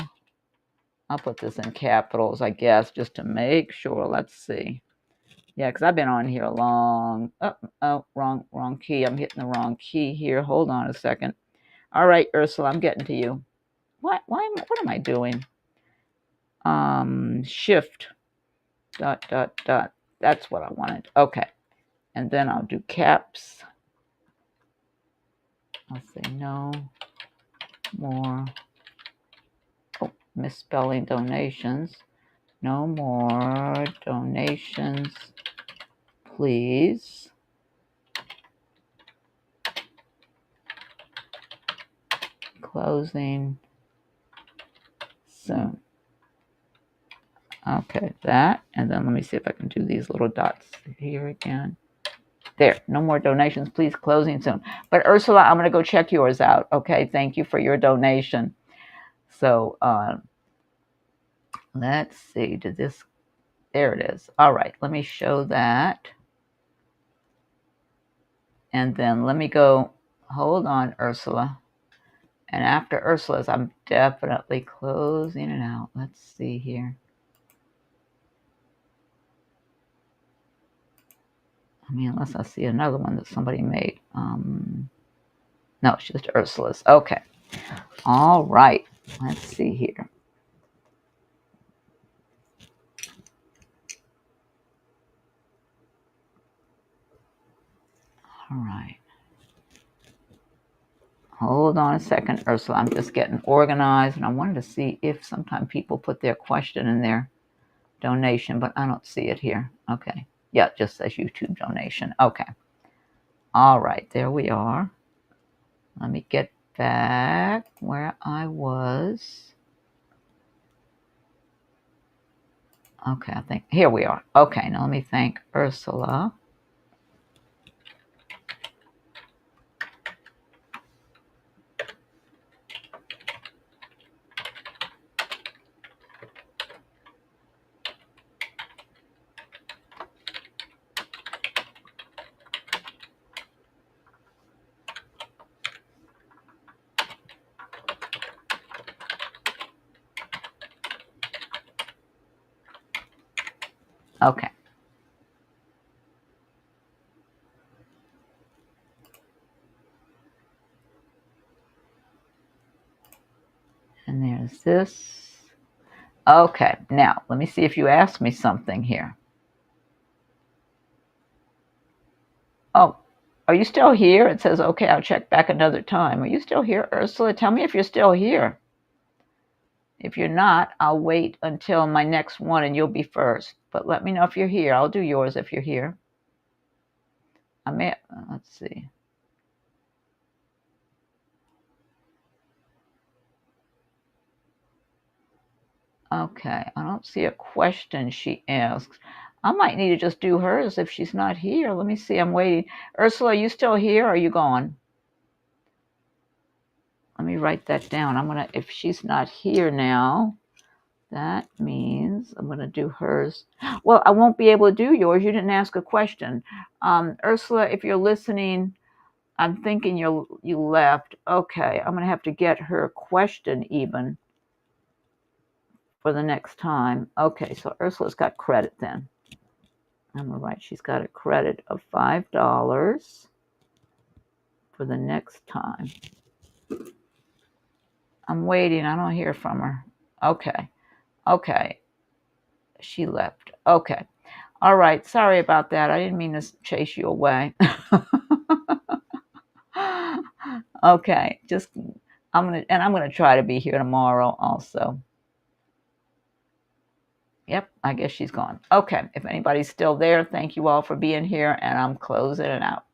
I'll put this in capitals, I guess, just to make sure. Let's see. Yeah, because I've been on here long. Wrong key. I'm hitting the wrong key here. Hold on a second. All right, Ursula, I'm getting to you. What am I doing? Shift. ... That's what I wanted. Okay. And then I'll do caps. I'll say no more. Oh, misspelling donations. No more donations, please. Closing soon. Okay, that. And then let me see if I can do these little dots here again. There. No more donations, please. Closing soon. But Ursula, I'm going to go check yours out. Okay, thank you for your donation. So let's see. Did this... There it is. All right, let me show that. And then let me go... Hold on, Ursula. And after Ursula's, I'm definitely closing it out. Let's see here. I mean, unless I see another one that somebody made. No, it's just Ursula's. Okay. All right. Let's see here. All right. Hold on a second, Ursula. I'm just getting organized, and I wanted to see if sometimes people put their question in their donation, but I don't see it here. Okay. Yeah, it just says YouTube donation. Okay. All right. There we are. Let me get back where I was. Okay, I think here we are. Okay, now let me thank Ursula. Okay. And there's this. Okay, now let me see if you asked me something here. Oh, are you still here? It says, okay, I'll check back another time. Are you still here, Ursula? Tell me if you're still here. If you're not, I'll wait until my next one and you'll be first. But let me know if you're here. I'll do yours if you're here. I may, let's see. Okay, I don't see a question she asks. I might need to just do hers if she's not here. Let me see. I'm waiting. Ursula, are you still here or are you gone? Let me write that down. If she's not here now, that means I'm going to do hers. Well, I won't be able to do yours. You didn't ask a question. Ursula, if you're listening, I'm thinking you left. Okay, I'm going to have to get her question even for the next time. Okay, so Ursula's got credit then. I'm going to write she's got a credit of $5 for the next time. I'm waiting. I don't hear from her. Okay. Okay. She left. Okay. All right. Sorry about that. I didn't mean to chase you away. Okay. I'm gonna try to be here tomorrow also. Yep, I guess she's gone. Okay. If anybody's still there, thank you all for being here, and I'm closing it out.